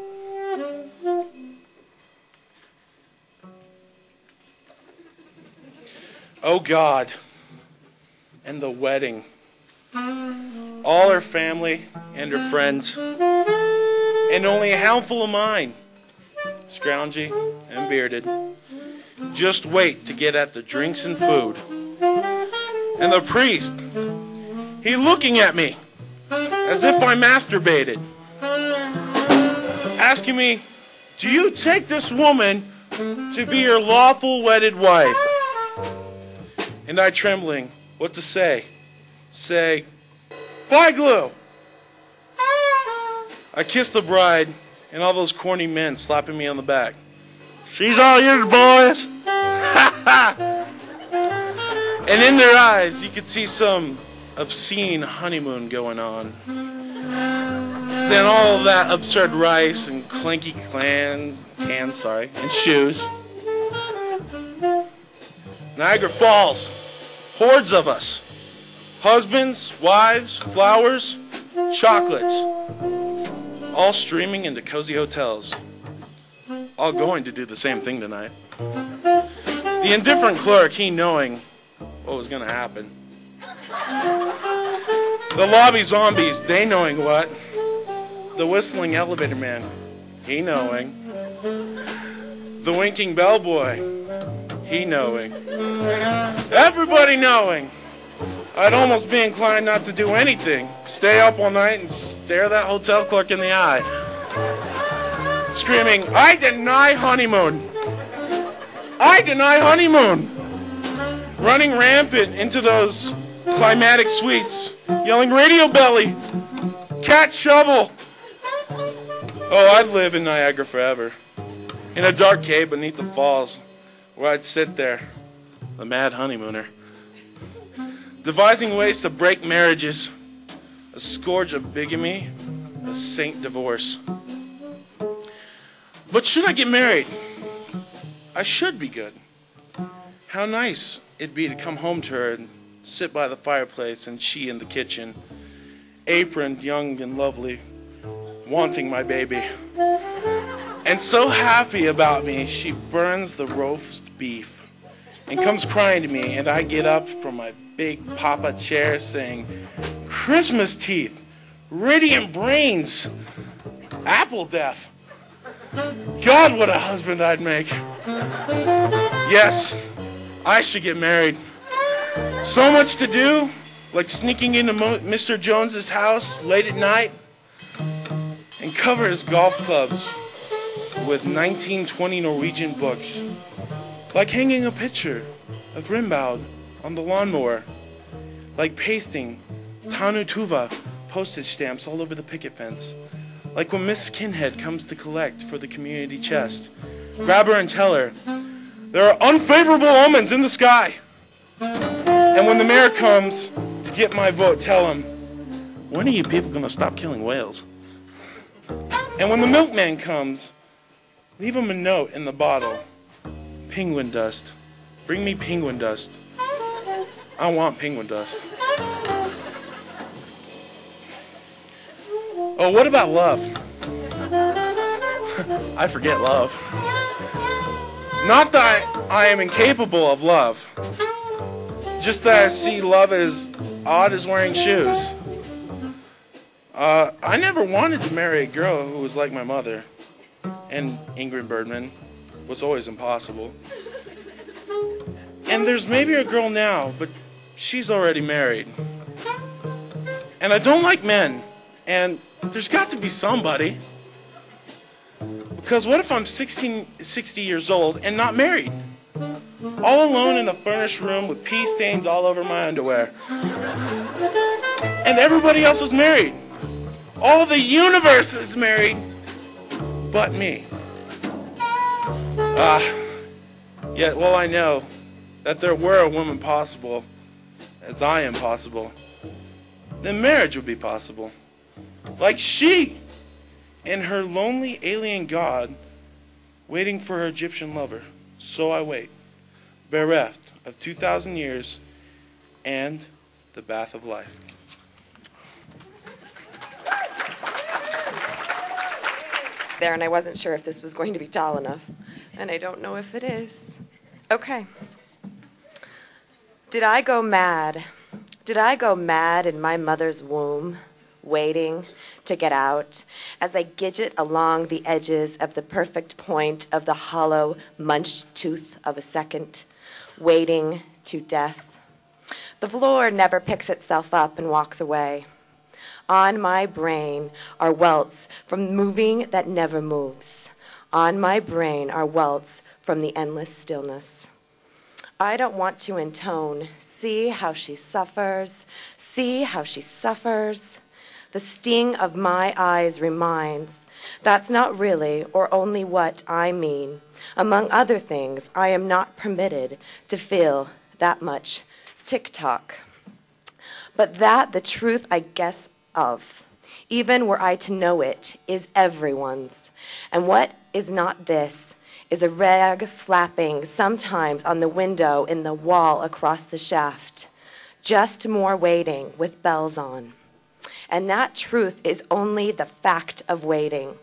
Oh God, and the wedding. All her family and her friends, and only a handful of mine, scroungy and bearded, just wait to get at the drinks and food. And the priest, he looking at me as if I masturbated, asking me, do you take this woman to be your lawful wedded wife? And I trembling, what to say? Say, fly glue! I kissed the bride and all those corny men slapping me on the back. She's all yours, boys. And in their eyes, you could see some obscene honeymoon going on. Then all of that absurd rice and clanky cans, and shoes. Niagara Falls, hordes of us. Husbands, wives, flowers, chocolates. All streaming into cozy hotels. All going to do the same thing tonight. The indifferent clerk, he knowing what was going to happen. The lobby zombies, they knowing what. The whistling elevator man, he knowing. The winking bellboy, he knowing. Everybody knowing. I'd almost be inclined not to do anything. Stay up all night and stare that hotel clerk in the eye. Screaming, I deny honeymoon. I deny honeymoon. Running rampant into those climatic suites, yelling, radio belly, cat shovel. Oh, I'd live in Niagara forever. In a dark cave beneath the falls, where I'd sit there, the mad honeymooner. Devising ways to break marriages, a scourge of bigamy, a saint divorce. But should I get married? I should be good. How nice it'd be to come home to her and sit by the fireplace and she in the kitchen, aproned, young and lovely, wanting my baby. And so happy about me, she burns the roast beef and comes crying to me, and I get up from my big papa chair saying, Christmas teeth, radiant brains, apple death. God, what a husband I'd make. Yes, I should get married. So much to do, like sneaking into Mr. Jones's house late at night and cover his golf clubs with 1920 Norwegian books. Like hanging a picture of Rimbaud on the lawnmower. Like pasting Tanu Tuva postage stamps all over the picket fence. Like when Miss Skinhead comes to collect for the community chest. Grab her and tell her, there are unfavorable omens in the sky. And when the mayor comes to get my vote, tell him, when are you people going to stop killing whales? And when the milkman comes, leave him a note in the bottle. Penguin dust. Bring me penguin dust. I want penguin dust. Oh, what about love? I forget love. Not that I am incapable of love. Just that I see love as odd as wearing shoes. I never wanted to marry a girl who was like my mother. And Ingrid Bergman was always impossible. And there's maybe a girl now, but she's already married. And I don't like men. And there's got to be somebody. Because what if I'm 60 years old and not married? All alone in a furnished room with pee stains all over my underwear. And everybody else is married. All the universe is married but me. Yet, well, I know that there were a woman possible, as I am possible, then marriage would be possible. Like she and her lonely alien god waiting for her Egyptian lover. So I wait, bereft of 2,000 years and the bath of life. There, and I wasn't sure if this was going to be tall enough, and I don't know if it is. Okay. Did I go mad? Did I go mad in my mother's womb, waiting to get out as I gidget along the edges of the perfect point of the hollow, munched tooth of a second, waiting to death? The floor never picks itself up and walks away. On my brain are welts from moving that never moves. On my brain are welts from the endless stillness. I don't want to intone, see how she suffers, see how she suffers. The sting of my eyes reminds That's not really or only what I mean. Among other things, I am not permitted to feel that much tick-tock. But that the truth I guess of, even were I to know it, is everyone's. And what is not this is a rag flapping sometimes on the window in the wall across the shaft. Just more waiting with bells on. And that truth is only the fact of waiting,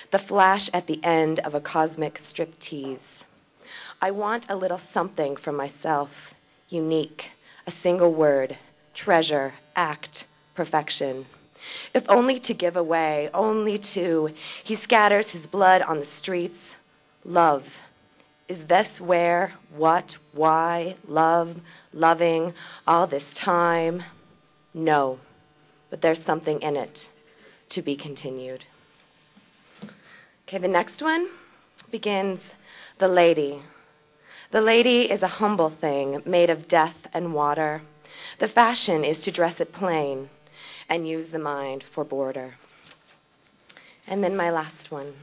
the flash at the end of a cosmic striptease. I want a little something for myself, unique, a single word, treasure, act, perfection. If only to give away, only to, he scatters his blood on the streets. Love. Is this where, what, why, love, loving, all this time? No, but there's something in it to be continued. Okay, the next one begins, the lady. The lady is a humble thing made of death and water. The fashion is to dress it plain and use the mind for border. And then my last one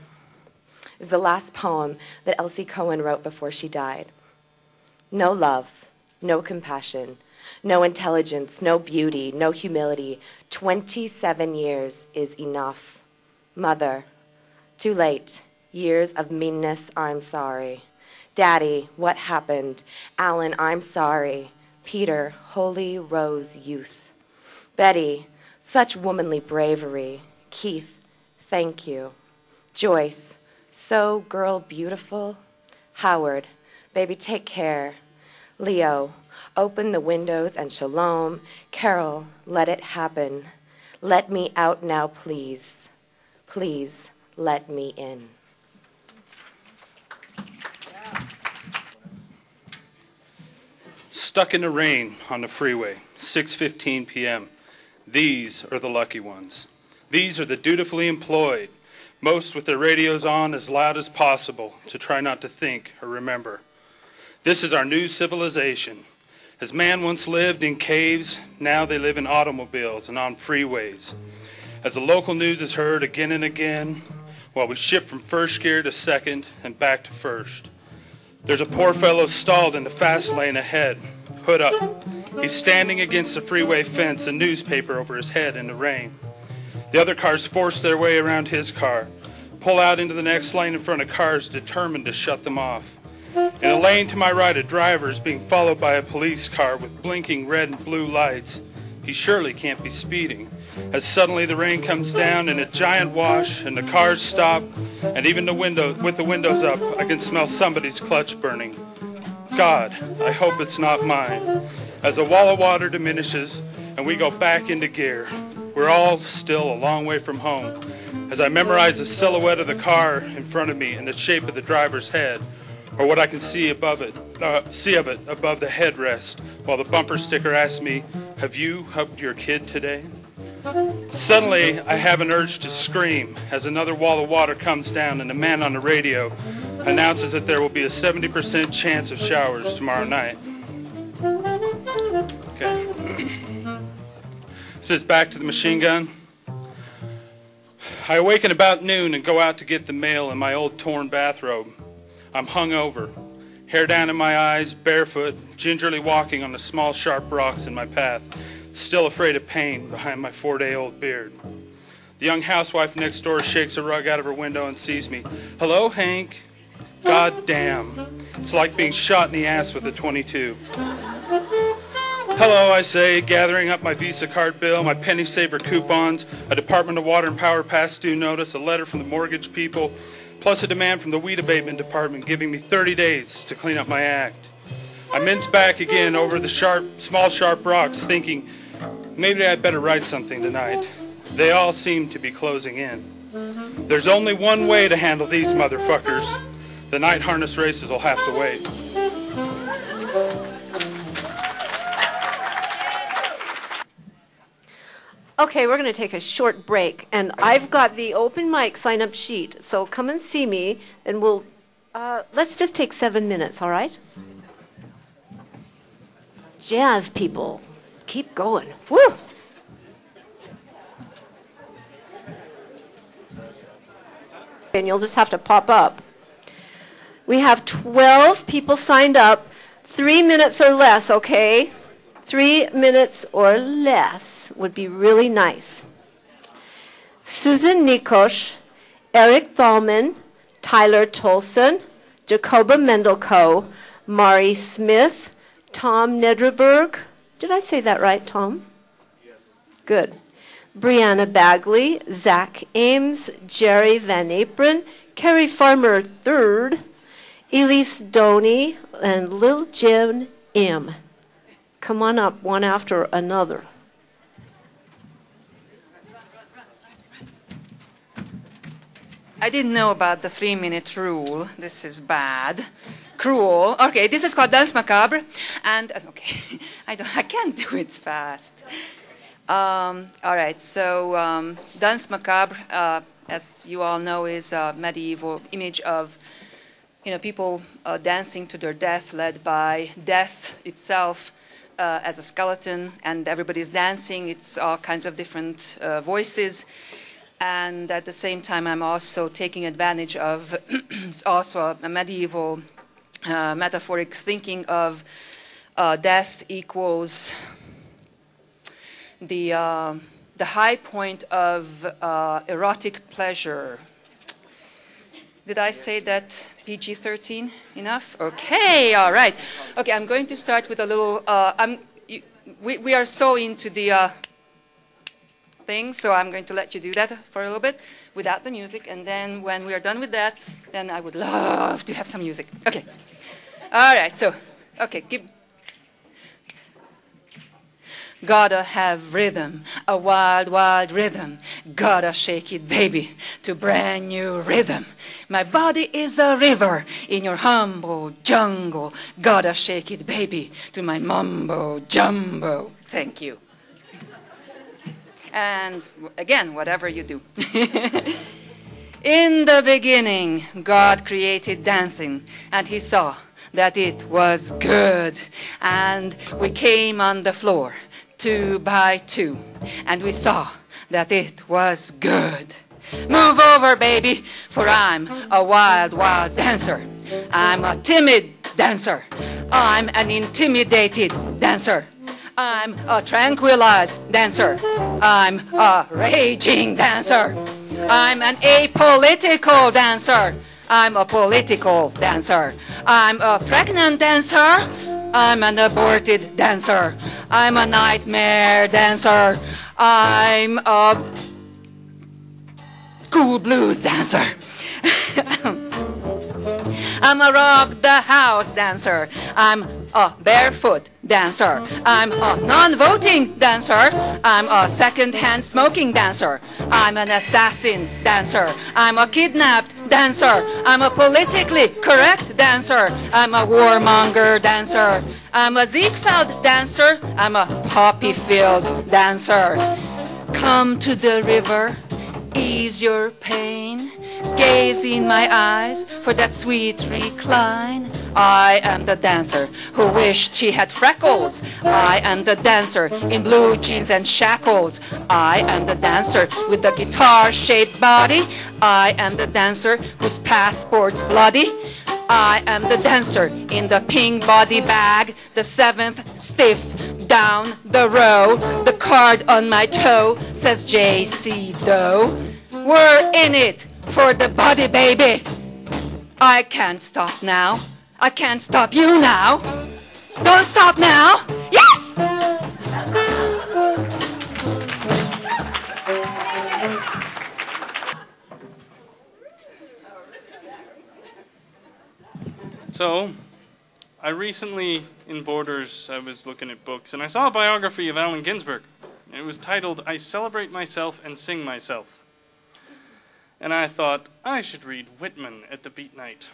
is the last poem that Elsie Cohen wrote before she died. No love, no compassion, no intelligence, no beauty, no humility. 27 years is enough. Mother, too late. Years of meanness, I'm sorry. Daddy, what happened? Alan, I'm sorry. Peter, holy rose youth. Betty, such womanly bravery. Keith, thank you. Joyce, so girl beautiful. Howard, baby, take care. Leo, open the windows and shalom. Carol, let it happen. Let me out now, please. Please, let me in. Stuck in the rain on the freeway, 6:15 p.m. These are the lucky ones. These are the dutifully employed, most with their radios on as loud as possible to try not to think or remember. This is our new civilization. As man once lived in caves, now they live in automobiles and on freeways. As the local news is heard again and again, while we shift from first gear to second and back to first. There's a poor fellow stalled in the fast lane ahead, hood up. He's standing against the freeway fence, a newspaper over his head in the rain. The other cars force their way around his car, pull out into the next lane in front of cars determined to shut them off. In a lane to my right, a driver is being followed by a police car with blinking red and blue lights. He surely can't be speeding. As suddenly the rain comes down in a giant wash and the cars stop, and even with the windows up, I can smell somebody's clutch burning. God, I hope it's not mine. As the wall of water diminishes and we go back into gear, we're all still a long way from home. As I memorize the silhouette of the car in front of me and the shape of the driver's head, or what I can see above it, above the headrest, while the bumper sticker asks me, "Have you hugged your kid today?" Suddenly, I have an urge to scream as another wall of water comes down and the man on the radio announces that there will be a 70% chance of showers tomorrow night. Okay. Says back to the machine gun. I awaken about noon and go out to get the mail in my old torn bathrobe. I'm hungover, hair down in my eyes, barefoot, gingerly walking on the small sharp rocks in my path, still afraid of pain behind my 4-day-old beard. The young housewife next door shakes a rug out of her window and sees me. "Hello, Hank." God damn. It's like being shot in the ass with a .22. "Hello," I say, gathering up my Visa card bill, my penny saver coupons, a Department of Water and Power past due notice, a letter from the mortgage people, plus a demand from the weed abatement department giving me 30 days to clean up my act. I mince back again over the small sharp rocks, thinking, maybe I'd better write something tonight. They all seem to be closing in. There's only one way to handle these motherfuckers. The night harness races will have to wait. Okay, we're going to take a short break, and I've got the open mic sign-up sheet, so come and see me, and let's just take 7 minutes, all right? Jazz people, keep going. Woo! And you'll just have to pop up. We have 12 people signed up. 3 minutes or less, okay? 3 minutes or less would be really nice. Susan Nikosh, Eric Thalman, Tyler Tolson, Jacoba Mendelko, Mari Smith, Tom Nedreberg. Did I say that right, Tom? Yes. Good. Brianna Bagley, Zach Ames, Jerry Van Apron, Carrie Farmer III, Elise Doney, and Lil Jen M. Come on up, one after another. I didn't know about the 3-minute rule. This is bad. Cruel. Okay, this is called Danse Macabre. And, okay, I can't do it fast. All right, so Danse Macabre, as you all know, is a medieval image of people dancing to their death, led by death itself as a skeleton, and everybody's dancing. It's all kinds of different voices. And at the same time, I'm also taking advantage of it's also a medieval metaphoric thinking of death equals the high point of erotic pleasure. Did I say that PG-13 enough? Okay, all right. Okay, I'm going to start with a little. We are so into the thing, so I'm going to let you do that for a little bit without the music, and then when we are done with that, then I would love to have some music. Okay. All right. So, okay, keep. Gotta have rhythm, a wild, wild rhythm. Gotta shake it, baby, to brand new rhythm. My body is a river in your humble jungle. Gotta shake it, baby, to my mumbo jumbo. Thank you. And again, whatever you do. In the beginning, God created dancing, and he saw that it was good. And we came on the floor, 2 by 2, and we saw that it was good. Move over, baby, for I'm a wild, wild dancer. I'm a timid dancer. I'm an intimidated dancer. I'm a tranquilized dancer. I'm a raging dancer. I'm an apolitical dancer. I'm a political dancer. I'm a pregnant dancer. I'm an aborted dancer. I'm a nightmare dancer. I'm a cool blues dancer. I'm a rock the house dancer. I'm a barefoot dancer. I'm a non-voting dancer. I'm a second-hand smoking dancer. I'm an assassin dancer. I'm a kidnapped dancer. I'm a politically correct dancer. I'm a warmonger dancer. I'm a Ziegfeld dancer. I'm a poppy-filled dancer. Come to the river, ease your pain. Gaze in my eyes for that sweet recline. I am the dancer who wished she had freckles. I am the dancer in blue jeans and shackles. I am the dancer with the guitar-shaped body. I am the dancer whose passport's bloody. I am the dancer in the pink body bag, the 7th stiff down the row. The card on my toe says J.C. Doe. We're in it for the body, baby. I can't stop now. I can't stop you now. Don't stop now. Yes! So, I recently, in Borders, I was looking at books, and I saw a biography of Allen Ginsberg. It was titled, I Celebrate Myself and Sing Myself. And I thought, I should read Whitman at the Beat Night.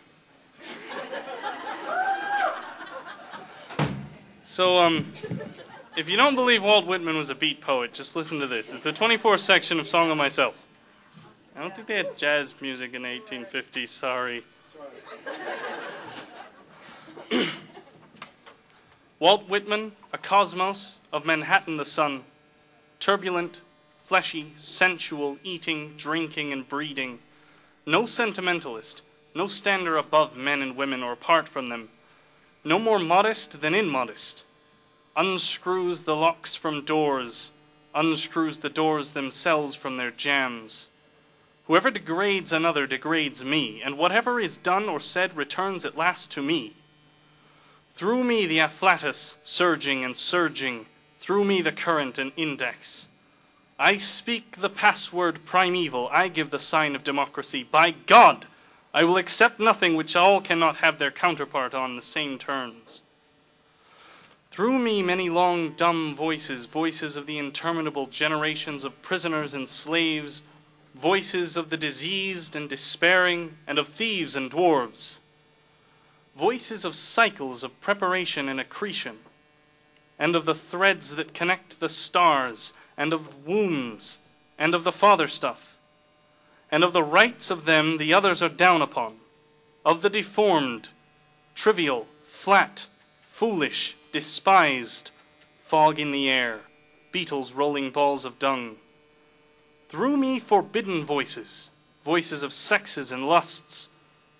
So, if you don't believe Walt Whitman was a beat poet, just listen to this. It's the 24th section of Song of Myself. I don't think they had jazz music in the 1850s, sorry. Walt Whitman, a cosmos of Manhattan the sun, turbulent, fleshy, sensual, eating, drinking, and breeding, no sentimentalist, no stander above men and women or apart from them, no more modest than immodest, unscrews the locks from doors, unscrews the doors themselves from their jambs. Whoever degrades another degrades me, and whatever is done or said returns at last to me. Through me the afflatus, surging and surging, through me the current and index. I speak the password primeval, I give the sign of democracy. By God, I will accept nothing which all cannot have their counterpart on the same terms. Through me many long dumb voices, voices of the interminable generations of prisoners and slaves, voices of the diseased and despairing, and of thieves and dwarves, voices of cycles of preparation and accretion, and of the threads that connect the stars, and of wombs, and of the father stuff, and of the rights of them the others are down upon, of the deformed, trivial, flat, foolish, despised, fog in the air, beetles rolling balls of dung. Through me forbidden voices, voices of sexes and lusts,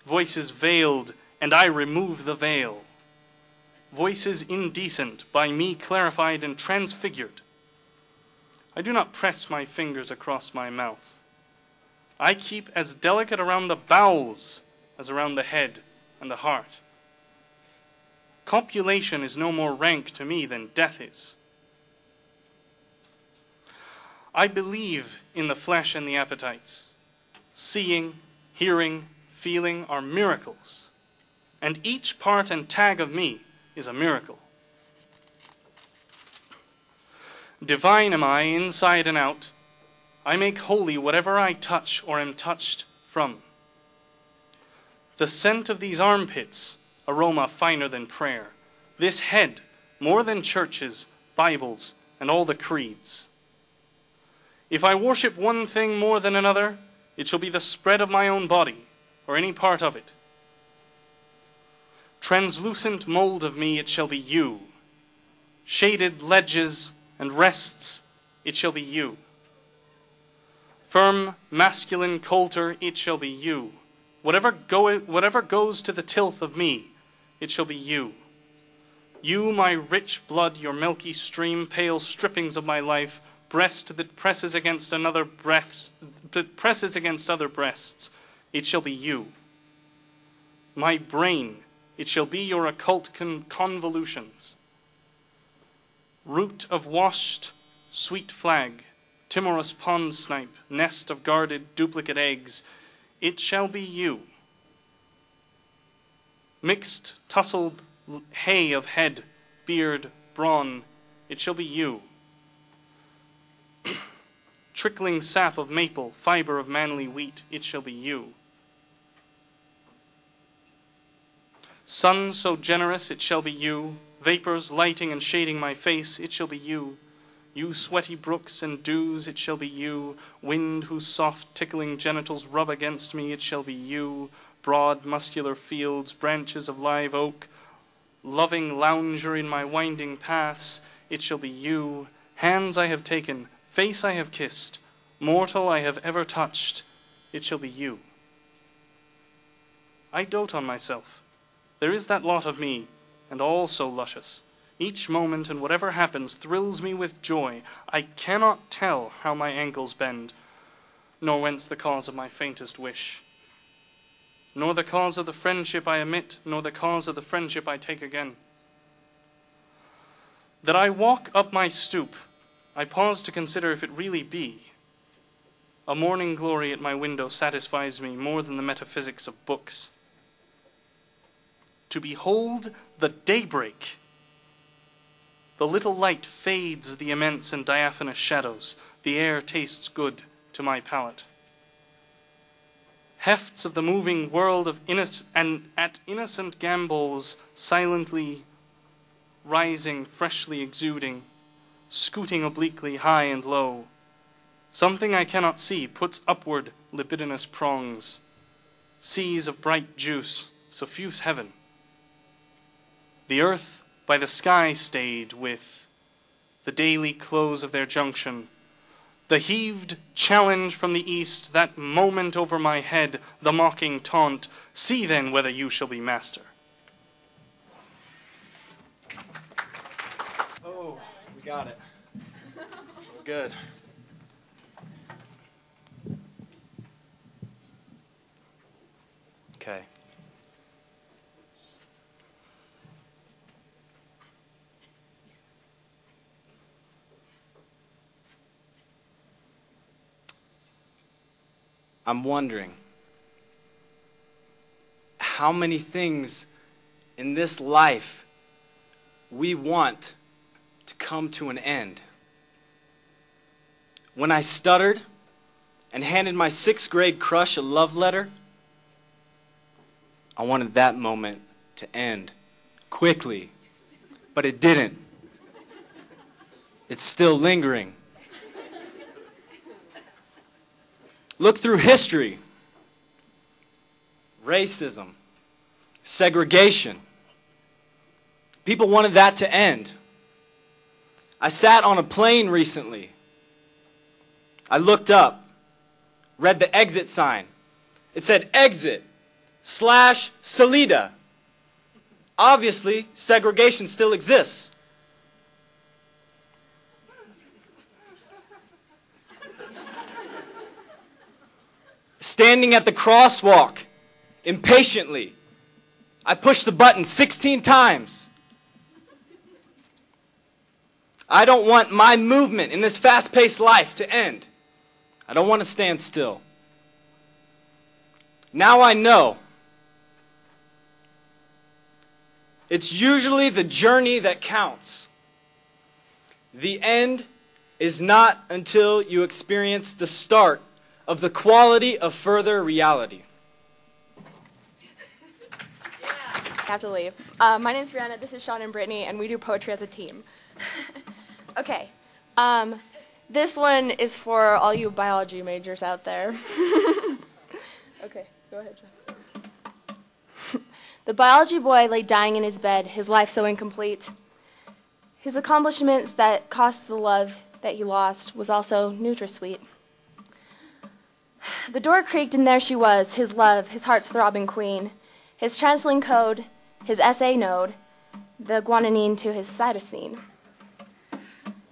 voices veiled, and I remove the veil. Voices indecent, by me clarified and transfigured. I do not press my fingers across my mouth. I keep as delicate around the bowels as around the head and the heart. Copulation is no more rank to me than death is. I believe in the flesh and the appetites. Seeing, hearing, feeling are miracles, and each part and tag of me is a miracle. Divine am I inside and out. I make holy whatever I touch or am touched from. The scent of these armpits, aroma finer than prayer. This head, more than churches, Bibles, and all the creeds. If I worship one thing more than another, it shall be the spread of my own body, or any part of it. Translucent mold of me, it shall be you. Shaded ledges and rests, it shall be you. Firm, masculine coulter, it shall be you. Whatever goes to the tilth of me, it shall be you. You, my rich blood, your milky stream, pale strippings of my life, breast that presses against other breasts, it shall be you. My brain, it shall be your occult convolutions. Root of washed, sweet flag, timorous pond snipe, nest of guarded duplicate eggs, it shall be you. Mixed, tousled hay of head, beard, brawn, it shall be you. Trickling sap of maple, fiber of manly wheat, it shall be you. Sun so generous, it shall be you. Vapors lighting and shading my face, it shall be you. You sweaty brooks and dews, it shall be you. Wind whose soft tickling genitals rub against me, it shall be you. Broad muscular fields, branches of live oak, loving lounger in my winding paths, it shall be you. Hands I have taken, face I have kissed, mortal I have ever touched, it shall be you. I dote on myself. There is that lot of me, and all so luscious. Each moment and whatever happens thrills me with joy. I cannot tell how my ankles bend, nor whence the cause of my faintest wish, nor the cause of the friendship I omit, nor the cause of the friendship I take again. That I walk up my stoop, I pause to consider if it really be. A morning glory at my window satisfies me more than the metaphysics of books. To behold the daybreak. The little light fades the immense and diaphanous shadows. The air tastes good to my palate. Hefts of the moving world of at innocent gambols, silently rising, freshly exuding, scooting obliquely high and low. Something I cannot see puts upward libidinous prongs. Seas of bright juice, suffuse heaven. The earth by the sky stayed with the daily close of their junction, The heaved challenge from the east, that moment over my head, the mocking taunt. See then whether you shall be master. Oh, we got it. We're good. Okay. I'm wondering how many things in this life we want to come to an end. When I stuttered and handed my 6th grade crush a love letter, I wanted that moment to end quickly, but it didn't. It's still lingering. Look through history. Racism, segregation. People wanted that to end. I sat on a plane recently. I looked up, read the exit sign. It said exit / Salida. Obviously, segregation still exists. Standing at the crosswalk, impatiently, I pushed the button 16 times. I don't want my movement in this fast-paced life to end. I don't want to stand still. Now I know. It's usually the journey that counts. The end is not until you experience the start of the quality of further reality. I have to leave. My name's Brianna, this is Sean and Brittany, and we do poetry as a team. Okay. This one is for all you biology majors out there. Okay, go ahead, Sean. The biology boy lay dying in his bed, his life so incomplete. His accomplishments that cost the love that he lost was also NutraSweet. The door creaked and there she was, his love, his heart's throbbing queen, his channeling code, his SA node, the guanine to his cytosine.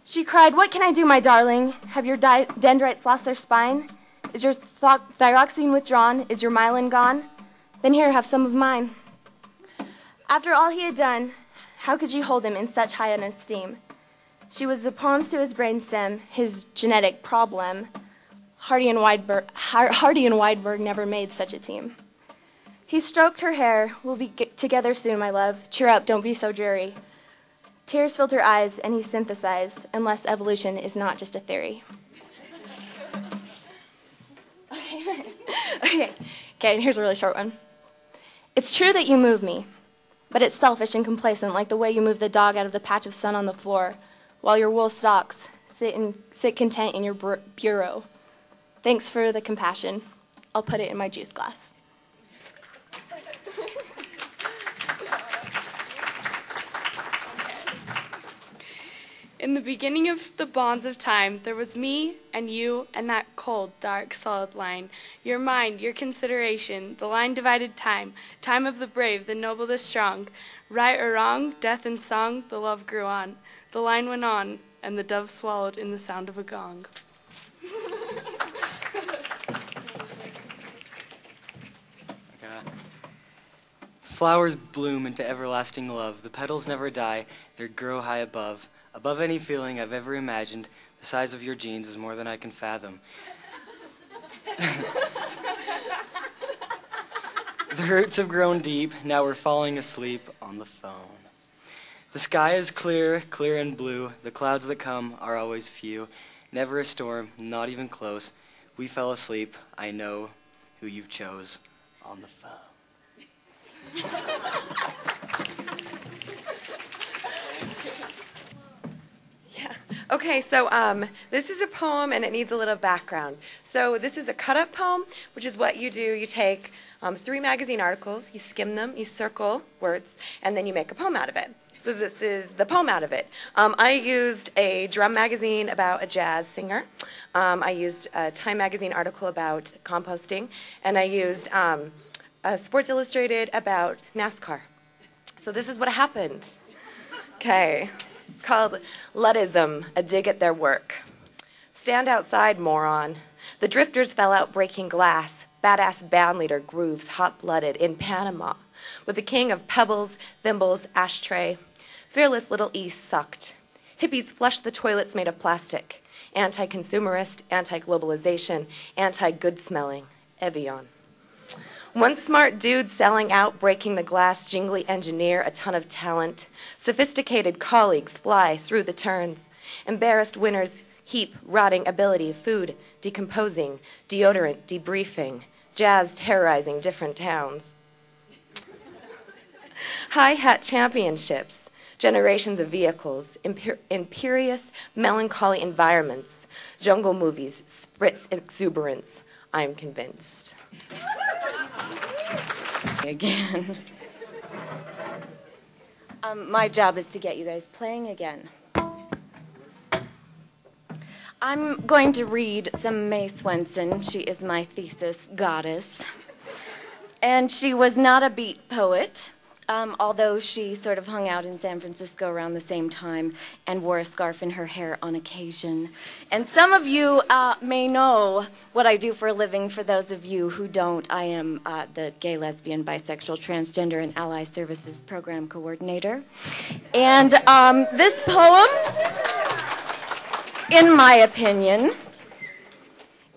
She cried, "What can I do, my darling? Have your dendrites lost their spine? Is your thyroxine withdrawn? Is your myelin gone? Then here, have some of mine." After all he had done, how could she hold him in such high esteem? She was the pawns to his brainstem, his genetic problem. Hardy and Weidberg never made such a team. He stroked her hair. "We'll be together soon, my love. Cheer up, don't be so dreary." Tears filled her eyes, and he synthesized, unless evolution is not just a theory. Okay, and here's a really short one. It's true that you move me, but it's selfish and complacent, like the way you move the dog out of the patch of sun on the floor, while your wool socks sit content in your bureau. Thanks for the compassion. I'll put it in my juice glass. In the beginning of the bonds of time, there was me and you and that cold, dark, solid line. Your mind, your consideration, the line divided time, time of the brave, the noble, the strong. Right or wrong, death and song, the love grew on. The line went on, and the dove swallowed in the sound of a gong. Flowers bloom into everlasting love. The petals never die, they grow high above. Above any feeling I've ever imagined, the size of your jeans is more than I can fathom. The roots have grown deep, now we're falling asleep on the phone. The sky is clear, clear and blue. The clouds that come are always few. Never a storm, not even close. We fell asleep, I know who you've chose on the phone. Yeah. Okay, so this is a poem and it needs a little background. So this is a cut-up poem, which is what you do. You take 3 magazine articles, you skim them, you circle words, and then you make a poem out of it. So this is the poem out of it. I used a drum magazine about a jazz singer. I used a Time magazine article about composting, and I used a Sports Illustrated about NASCAR. So this is what happened. Okay, it's called Luddism, a dig at their work. Stand outside, moron. The drifters fell out breaking glass. Badass bandleader grooves hot-blooded in Panama. With the king of pebbles, thimbles, ashtray. Fearless little East sucked. Hippies flushed the toilets made of plastic. Anti-consumerist, anti-globalization, anti-good-smelling. Evian. One smart dude selling out, breaking the glass, jingly engineer, a ton of talent. Sophisticated colleagues fly through the turns. Embarrassed winners heap rotting ability, food decomposing, deodorant debriefing, jazz terrorizing different towns. Hi-hat championships, generations of vehicles, imperious, melancholy environments, jungle movies, spritz exuberance. I'm convinced. Again. My job is to get you guys playing again. I'm going to read some Mae Swenson. She is my thesis goddess. And she was not a beat poet, although she sort of hung out in San Francisco around the same time and wore a scarf in her hair on occasion. And some of you may know what I do for a living. For those of you who don't, I am the Gay, Lesbian, Bisexual, Transgender, and Ally Services Program Coordinator. And this poem, in my opinion,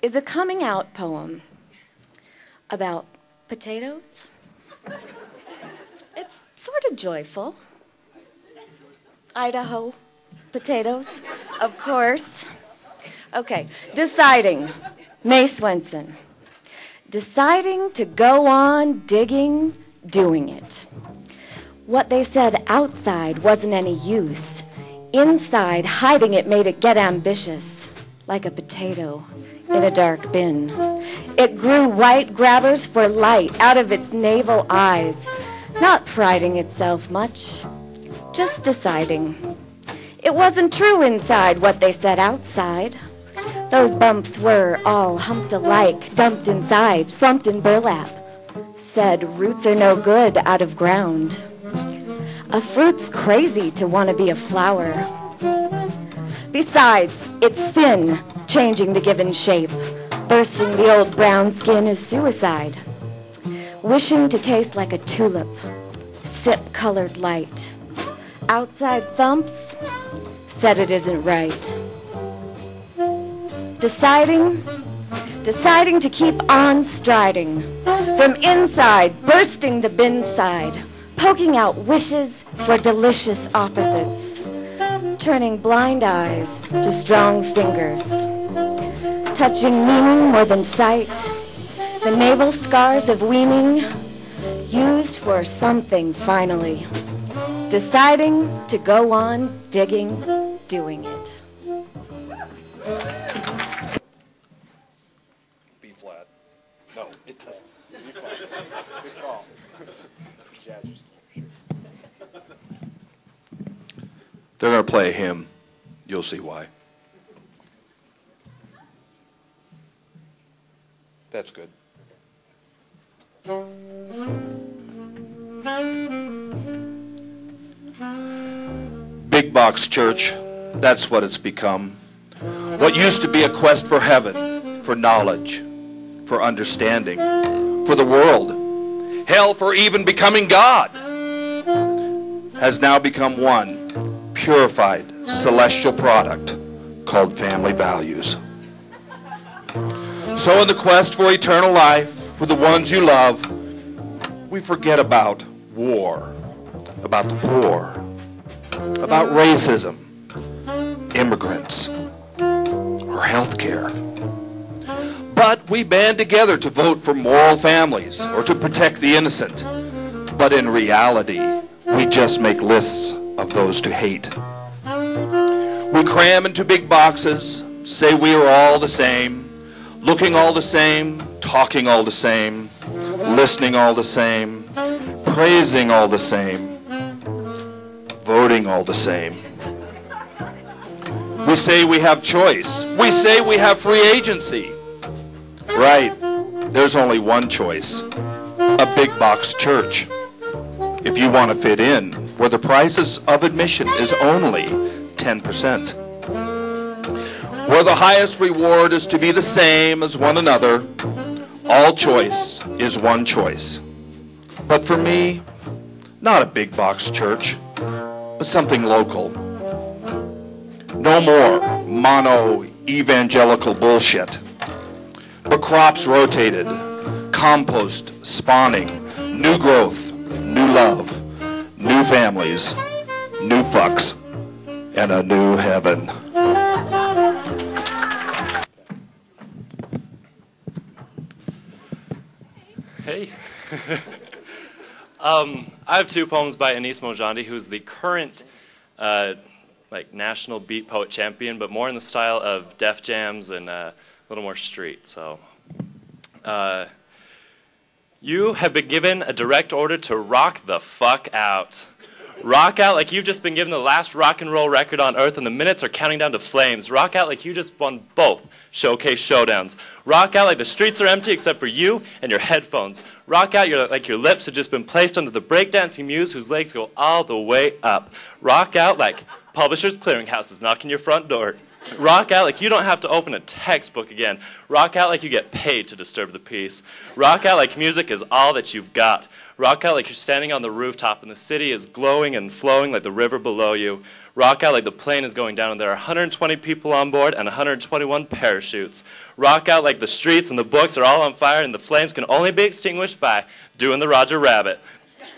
is a coming out poem about potatoes. It's sort of joyful. Idaho potatoes, of course. Okay, deciding. Mae Swenson. Deciding to go on digging, doing it. What they said outside wasn't any use. Inside, hiding it made it get ambitious, like a potato in a dark bin. It grew white grabbers for light out of its navel eyes, not priding itself much, just deciding. It wasn't true inside what they said outside. Those bumps were all humped alike, dumped inside, slumped in burlap. Said roots are no good out of ground. A fruit's crazy to want to be a flower. Besides, it's sin, changing the given shape. Bursting the old brown skin is suicide. Wishing to taste like a tulip, sip colored light. Outside thumps, said it isn't right. Deciding to keep on striding. From inside, bursting the bin side. Poking out wishes for delicious opposites, turning blind eyes to strong fingers, touching meaning more than sight, the navel scars of weaning, used for something finally, deciding to go on digging, doing it. B flat. No, it doesn't. B flat. Good call. Jazzers. They're going to play a hymn. You'll see why. That's good. Big box church, that's what it's become. What used to be a quest for heaven, for knowledge, for understanding, for the world, hell, for even becoming God, has now become one purified, celestial product called family values. So in the quest for eternal life, with the ones you love, we forget about war, about the poor, about racism, immigrants, or health care. But we band together to vote for moral families or to protect the innocent. But in reality, we just make lists of those to hate. We cram into big boxes, say we are all the same, looking all the same, talking all the same, listening all the same, praising all the same, voting all the same. We say we have choice. We say we have free agency. Right, there's only one choice, a big box church. If you want to fit in, where the prices of admission is only 10%. Where the highest reward is to be the same as one another, all choice is one choice. But for me, not a big box church, but something local. No more mono-evangelical bullshit, but crops rotated, compost spawning, new growth, new love, new families, new fucks, and a new heaven. Hey. I have two poems by Anis Mojandi, who's the current national beat poet champion, but more in the style of Def Jams and a little more street. So, you have been given a direct order to rock the fuck out. Rock out like you've just been given the last rock and roll record on earth and the minutes are counting down to flames. Rock out like you just won both showcase showdowns. Rock out like the streets are empty except for you and your headphones. Rock out like your lips have just been placed under the breakdancing muse whose legs go all the way up. Rock out like Publishers Clearinghouse is knocking your front door. Rock out like you don't have to open a textbook again. Rock out like you get paid to disturb the peace. Rock out like music is all that you've got. Rock out like you're standing on the rooftop and the city is glowing and flowing like the river below you. Rock out like the plane is going down and there are 120 people on board and 121 parachutes. Rock out like the streets and the books are all on fire and the flames can only be extinguished by doing the Roger Rabbit.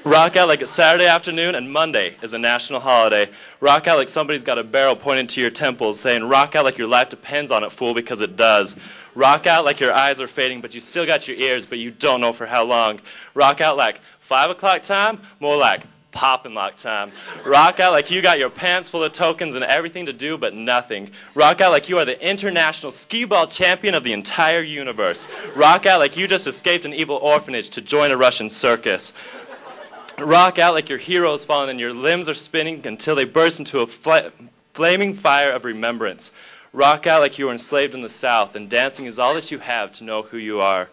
Rock out like it's Saturday afternoon and Monday is a national holiday. Rock out like somebody's got a barrel pointed to your temples saying, rock out like your life depends on it, fool, because it does. Rock out like your eyes are fading, but you still got your ears, but you don't know for how long. Rock out like 5 o'clock time, more like poppin' lock time. Rock out like you got your pants full of tokens and everything to do but nothing. Rock out like you are the international skee-ball champion of the entire universe. Rock out like you just escaped an evil orphanage to join a Russian circus. Rock out like your hero's fallen and your limbs are spinning until they burst into a flaming fire of remembrance. Rock out like you were enslaved in the South and dancing is all that you have to know who you are.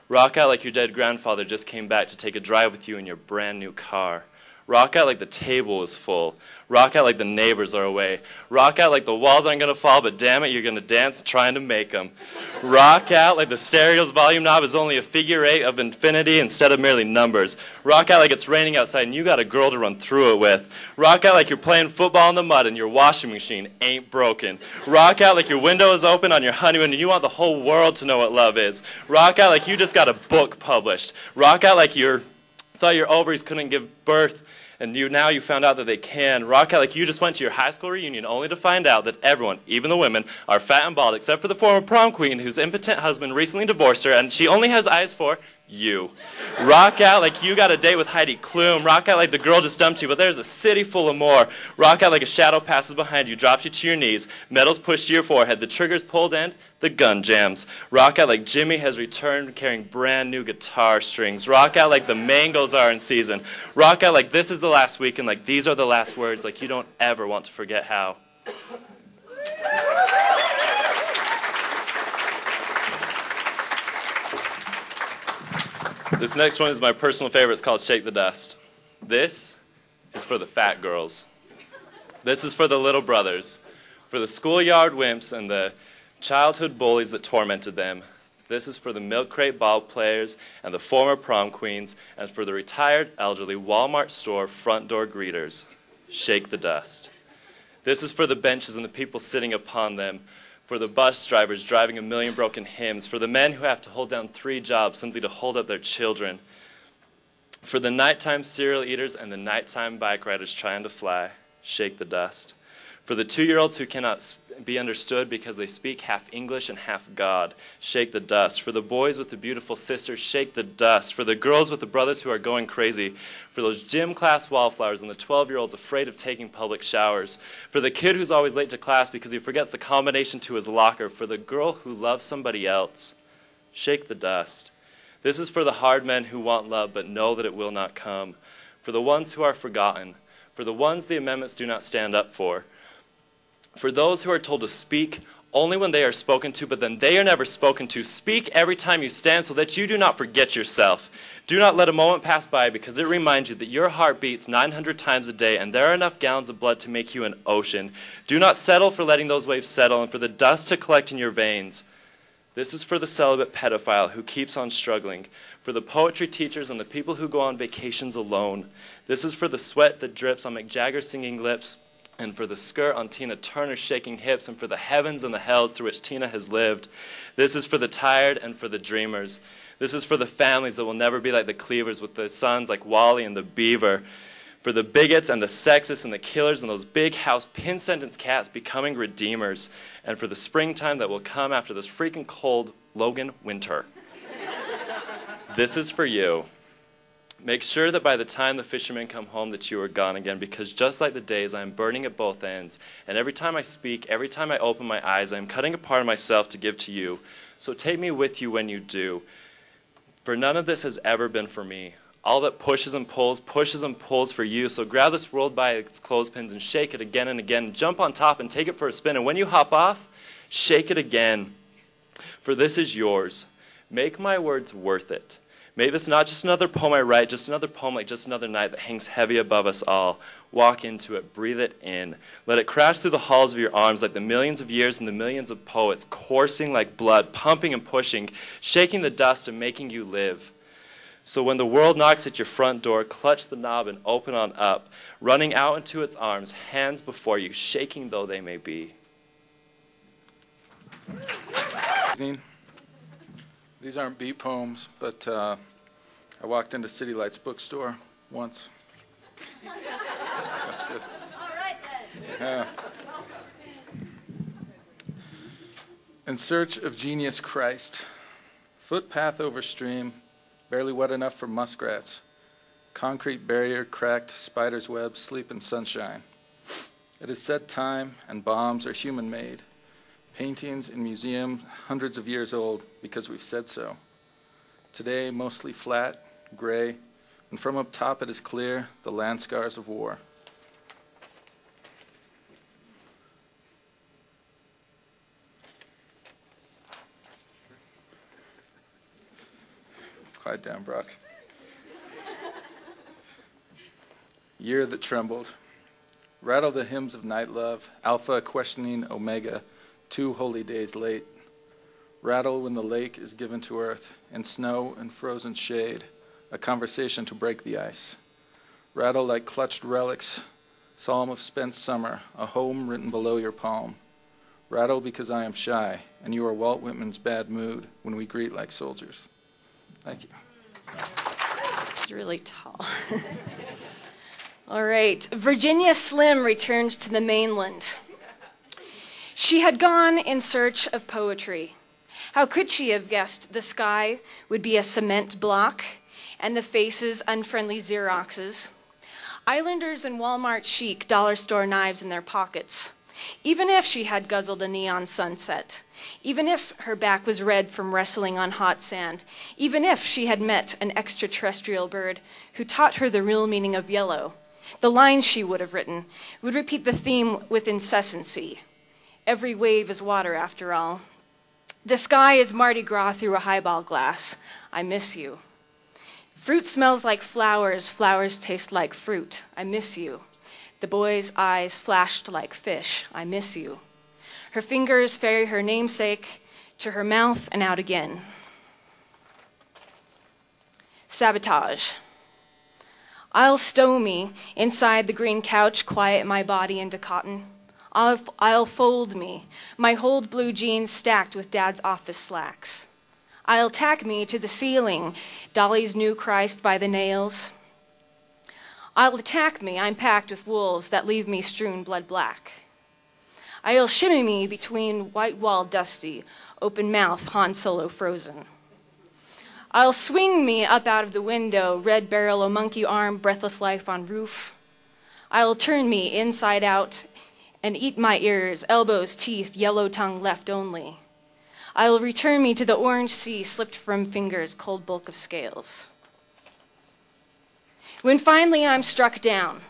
Rock out like your dead grandfather just came back to take a drive with you in your brand new car. Rock out like the table is full. Rock out like the neighbors are away. Rock out like the walls aren't going to fall, but damn it, you're going to dance trying to make them. Rock out like the stereo's volume knob is only a figure 8 of infinity instead of merely numbers. Rock out like it's raining outside and you got a girl to run through it with. Rock out like you're playing football in the mud and your washing machine ain't broken. Rock out like your window is open on your honeymoon and you want the whole world to know what love is. Rock out like you just got a book published. Rock out like you thought your ovaries couldn't give birth and now you found out that they can. Rock out like you just went to your high school reunion only to find out that everyone, even the women, are fat and bald except for the former prom queen whose impotent husband recently divorced her and she only has eyes for you. Rock out like you got a date with Heidi Klum. Rock out like the girl just dumped you, but there's a city full of more. Rock out like a shadow passes behind you, drops you to your knees, metals pushed to your forehead, the trigger's pulled and the gun jams. Rock out like Jimmy has returned carrying brand new guitar strings. Rock out like the mangoes are in season. Rock out like this is the last week and like these are the last words, like you don't ever want to forget how. This next one is my personal favorite. It's called Shake the Dust. This is for the fat girls. This is for the little brothers, for the schoolyard wimps and the childhood bullies that tormented them. This is for the milk crate ball players and the former prom queens and for the retired elderly Walmart store front door greeters. Shake the dust. This is for the benches and the people sitting upon them, for the bus drivers driving a million broken hymns, for the men who have to hold down 3 jobs simply to hold up their children, for the nighttime cereal eaters and the nighttime bike riders trying to fly. Shake the dust. For the 2-year-olds who cannot be understood because they speak half English and half God. Shake the dust. For the boys with the beautiful sisters, shake the dust. For the girls with the brothers who are going crazy. For those gym class wallflowers and the 12-year-olds afraid of taking public showers. For the kid who's always late to class because he forgets the combination to his locker. For the girl who loves somebody else. Shake the dust. This is for the hard men who want love but know that it will not come, for the ones who are forgotten, for the ones the amendments do not stand up for those who are told to speak only when they are spoken to, but then they are never spoken to. Speak every time you stand so that you do not forget yourself. Do not let a moment pass by because it reminds you that your heart beats 900 times a day and there are enough gallons of blood to make you an ocean. Do not settle for letting those waves settle and for the dust to collect in your veins. This is for the celibate pedophile who keeps on struggling, for the poetry teachers and the people who go on vacations alone. This is for the sweat that drips on Mick Jagger's singing lips, and for the skirt on Tina Turner's shaking hips, and for the heavens and the hells through which Tina has lived. This is for the tired and for the dreamers. This is for the families that will never be like the Cleavers with their sons like Wally and the Beaver. For the bigots and the sexists and the killers and those big house pin sentence cats becoming redeemers. And for the springtime that will come after this freaking cold Logan winter. This is for you. Make sure that by the time the fishermen come home that you are gone again, because just like the days, I am burning at both ends. And every time I speak, every time I open my eyes, I am cutting a part of myself to give to you. So take me with you when you do. For none of this has ever been for me. All that pushes and pulls for you. So grab this world by its clothespins and shake it again and again. Jump on top and take it for a spin. And when you hop off, shake it again. For this is yours. Make my words worth it. Make this not just another poem I write, just another poem like just another night that hangs heavy above us all. Walk into it, breathe it in. Let it crash through the halls of your arms like the millions of years and the millions of poets, coursing like blood, pumping and pushing, shaking the dust and making you live. So when the world knocks at your front door, clutch the knob and open on up, running out into its arms, hands before you, shaking though they may be. These aren't beat poems, but I walked into City Lights bookstore once. That's good. All right then. In search of genius Christ, footpath over stream, barely wet enough for muskrats, concrete barrier cracked, spider's web sleep in sunshine. It is said time and bombs are human-made. Paintings in museums hundreds of years old because we've said so. Today, mostly flat, gray, and from up top it is clear the land scars of war. Quiet down, Brock. Year that trembled. Rattle the hymns of night love, Alpha questioning Omega, 2 holy days late. Rattle when the lake is given to earth, in snow and frozen shade, a conversation to break the ice. Rattle like clutched relics, psalm of spent summer, a home written below your palm. Rattle because I am shy, and you are Walt Whitman's bad mood when we greet like soldiers. Thank you. It's really tall. All right, Virginia Slim returns to the mainland. She had gone in search of poetry. How could she have guessed the sky would be a cement block and the faces unfriendly Xeroxes? Islanders and Walmart chic dollar store knives in their pockets. Even if she had guzzled a neon sunset, even if her back was red from wrestling on hot sand, even if she had met an extraterrestrial bird who taught her the real meaning of yellow, the lines she would have written would repeat the theme with incessancy. Every wave is water, after all. The sky is Mardi Gras through a highball glass. I miss you. Fruit smells like flowers. Flowers taste like fruit. I miss you. The boy's eyes flashed like fish. I miss you. Her fingers ferry her namesake to her mouth and out again. Sabotage. I'll stow me inside the green couch, quiet my body into cotton. I'll fold me, my old blue jeans stacked with Dad's office slacks. I'll tack me to the ceiling, Dolly's new Christ by the nails. I'll attack me, I'm packed with wolves that leave me strewn blood black. I'll shimmy me between white wall dusty, open mouth Han Solo frozen. I'll swing me up out of the window, red barrel, a monkey arm, breathless life on roof. I'll turn me inside out and eat my ears, elbows, teeth, yellow tongue left only. I'll return me to the orange sea slipped from fingers, cold bulk of scales. When finally I'm struck down,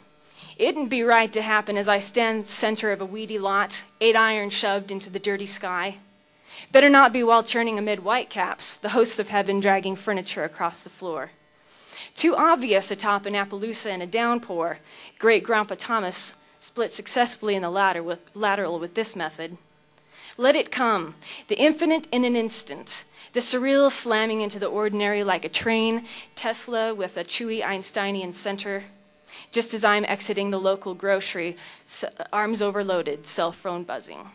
it'n't be right to happen as I stand center of a weedy lot, 8 iron shoved into the dirty sky. Better not be while churning amid whitecaps, the hosts of heaven dragging furniture across the floor. Too obvious atop an Appaloosa and a downpour, great Grandpa Thomas split successfully in the lateral with this method. Let it come, the infinite in an instant, the surreal slamming into the ordinary like a train, Tesla with a chewy Einsteinian center, just as I'm exiting the local grocery, arms overloaded, cell phone buzzing.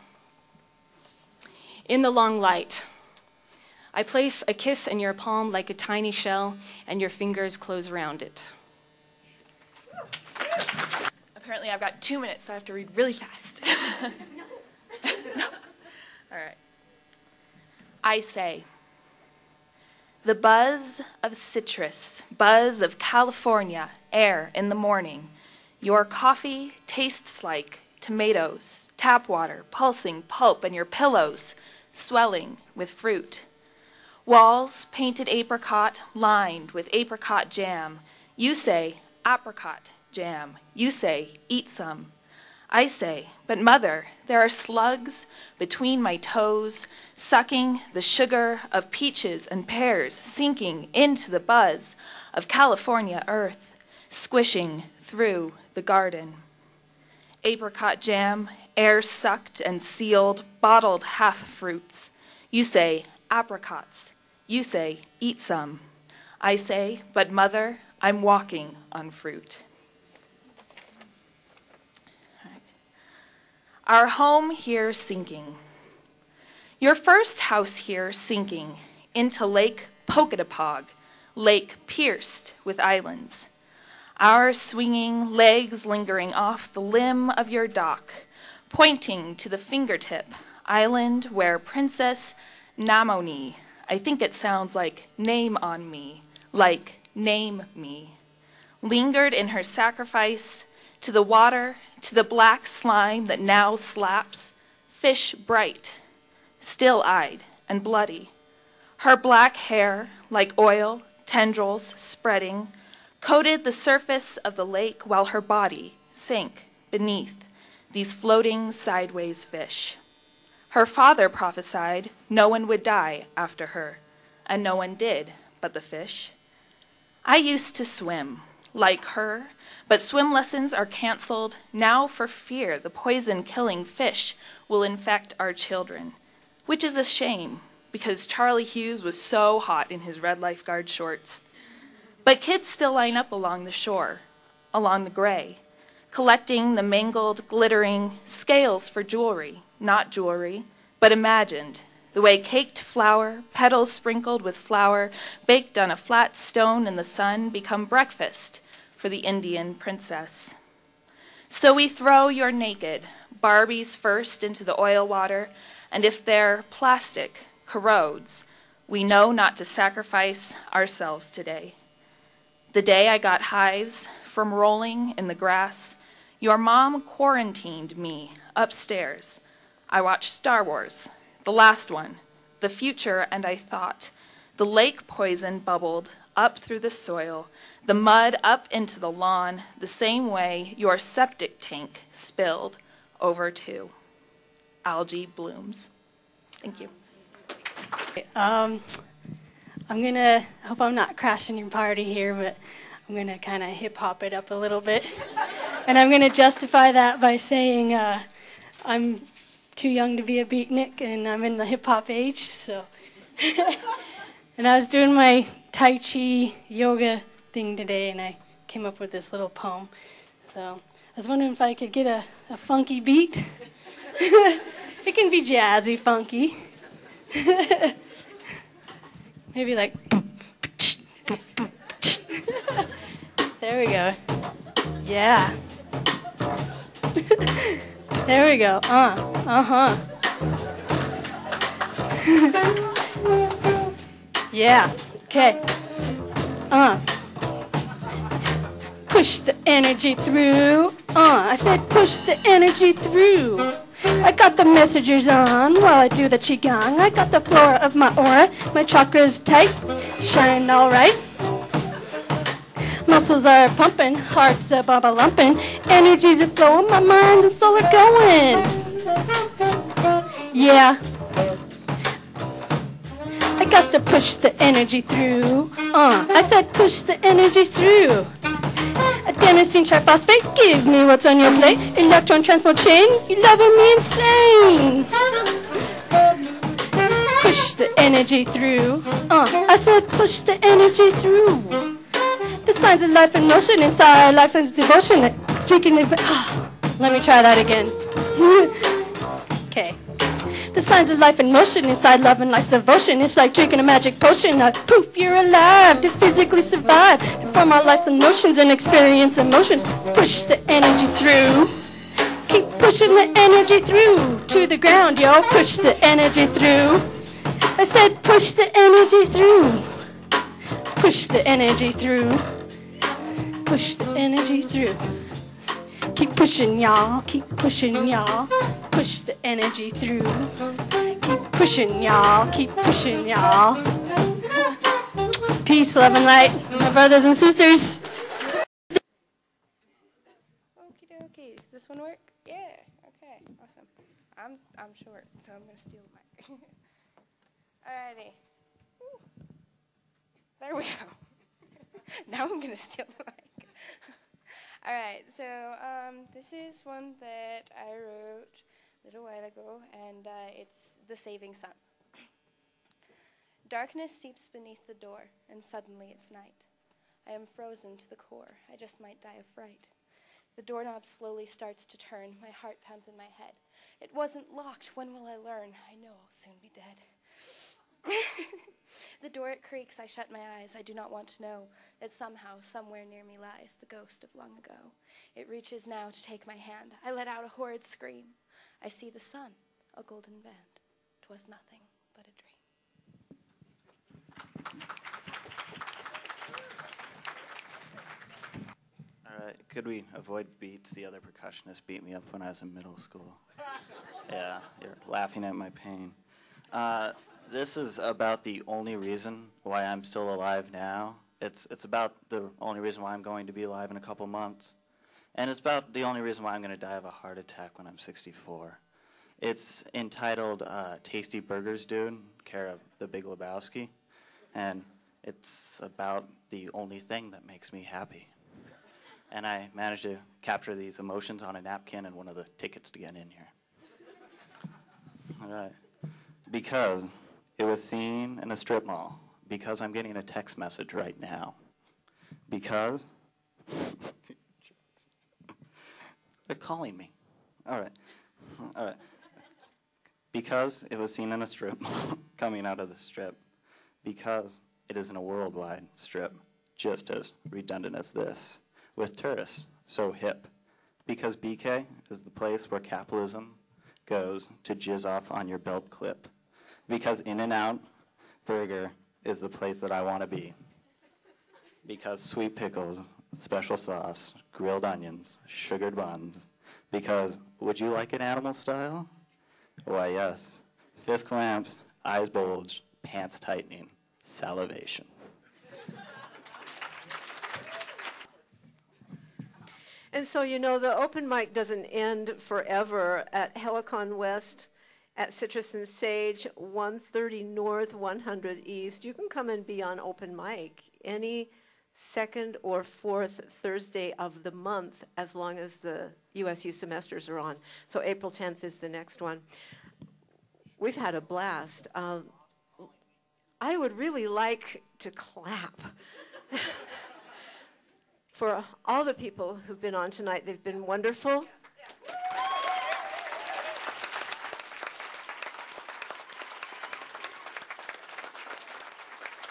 In the long light, I place a kiss in your palm like a tiny shell, and your fingers close around it. Apparently I've got 2 minutes, so I have to read really fast. No. All right. I say, the buzz of citrus, buzz of California air in the morning. Your coffee tastes like tomatoes, tap water, pulsing pulp, and your pillows swelling with fruit. Walls painted apricot, lined with apricot jam. You say, apricot jam. You say, eat some. I say, but mother, there are slugs between my toes, sucking the sugar of peaches and pears, sinking into the buzz of California earth, squishing through the garden. Apricot jam, air sucked and sealed, bottled half fruits. You say, apricots. You say, eat some. I say, but mother, I'm walking on fruit. Our home here sinking. Your first house here sinking into Lake Poketapog, lake pierced with islands. Our swinging legs lingering off the limb of your dock, pointing to the fingertip island where Princess Namoni, I think it sounds like name on me, like name me, lingered in her sacrifice to the water, to the black slime that now slaps, fish bright, still-eyed and bloody. Her black hair, like oil, tendrils spreading, coated the surface of the lake while her body sank beneath these floating sideways fish. Her father prophesied no one would die after her, and no one did but the fish. I used to swim, like her, but swim lessons are canceled now for fear the poison-killing fish will infect our children, which is a shame because Charlie Hughes was so hot in his red lifeguard shorts. But kids still line up along the shore, along the gray, collecting the mangled, glittering scales for jewelry, not jewelry, but imagined, the way caked flour, petals sprinkled with flour, baked on a flat stone in the sun, become breakfast for the Indian princess. So we throw your naked Barbies first into the oil water, and if their plastic corrodes, we know not to sacrifice ourselves today. The day I got hives from rolling in the grass, your mom quarantined me upstairs. I watched Star Wars, the last one, the future, and I thought, the lake poison bubbled up through the soil, the mud up into the lawn, the same way your septic tank spilled over to algae blooms. Thank you. I hope I'm not crashing your party here, but I'm going to kind of hip-hop it up a little bit. And I'm going to justify that by saying I'm too young to be a beatnik, and I'm in the hip-hop age, so. And I was doing my Tai Chi yoga thing today, and I came up with this little poem. So I was wondering if I could get a funky beat. It can be jazzy funky. Maybe like... There we go. Yeah. There we go. Uh-huh. Yeah. Okay. Push the energy through. I said push the energy through. I got the messengers on while I do the qigong. I got the flora of my aura. My chakras tight, shine all right. Muscles are pumping, heart's a bubble lumping. Energies are flowing, my mind and soul are going. Yeah. I got to push the energy through. I said push the energy through. Adenosine triphosphate, give me what's on your plate. Electron transport chain, you loving me insane. Push the energy through. I said push the energy through. The signs of life and motion inside life and devotion. Streaking it. Let me try that again. Okay. The signs of life and motion inside love and life's devotion. It's like drinking a magic potion. Poof, you're alive to physically survive. To form our life's emotions and experience emotions. Push the energy through. Keep pushing the energy through. To the ground, yo. Push the energy through. I said push the energy through. Push the energy through. Push the energy through. Keep pushing, y'all. Keep pushing, y'all. Push the energy through. Keep pushing, y'all. Keep pushing, y'all. Peace, love, and light, my brothers and sisters. Okie dokie. Does this one work? Yeah. Okay. Awesome. I'm short, so I'm gonna steal the mic. Alrighty. Woo. There we go. Now I'm gonna steal the mic. All right, so this is one that I wrote a little while ago, and it's The Saving Sun. Darkness seeps beneath the door, and suddenly it's night. I am frozen to the core. I just might die of fright. The doorknob slowly starts to turn. My heart pounds in my head. It wasn't locked. When will I learn? I know I'll soon be dead. The door, it creaks. I shut my eyes. I do not want to know that somehow, somewhere near me lies the ghost of long ago. It reaches now to take my hand. I let out a horrid scream. I see the sun, a golden band. 'Twas nothing but a dream. All right, could we avoid beats? The other percussionists beat me up when I was in middle school. Yeah, you're laughing at my pain. This is about the only reason why I'm still alive now. It's about the only reason why I'm going to be alive in a couple months. And it's about the only reason why I'm going to die of a heart attack when I'm 64. It's entitled Tasty Burgers Dude, care of The Big Lebowski. And it's about the only thing that makes me happy. And I managed to capture these emotions on a napkin and one of the tickets to get in here. All right. Because it was seen in a strip mall. Because I'm getting a text message right now. Because they're calling me. All right. All right. Because it was seen in a strip mall coming out of the strip. Because it is in a worldwide strip, just as redundant as this, with tourists so hip. Because BK is the place where capitalism goes to jizz off on your belt clip. Because In-N-Out Burger is the place that I want to be. Because sweet pickles, special sauce, grilled onions, sugared buns. Because would you like it animal style? Why, yes. Fist clamps, eyes bulged, pants tightening, salivation. And so, you know, the open mic doesn't end forever at Helicon West, at Citrus and Sage, 130 North, 100 East. You can come and be on open mic any second or fourth Thursday of the month, as long as the USU semesters are on. So April 10th is the next one. We've had a blast. I would really like to clap for all the people who've been on tonight. They've been wonderful.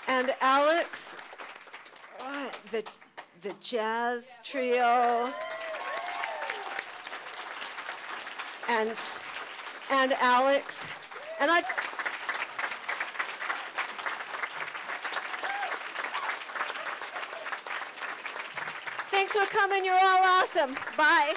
And Alex, the jazz trio, and Alex, and I. Thanks for coming. You're all awesome. Bye.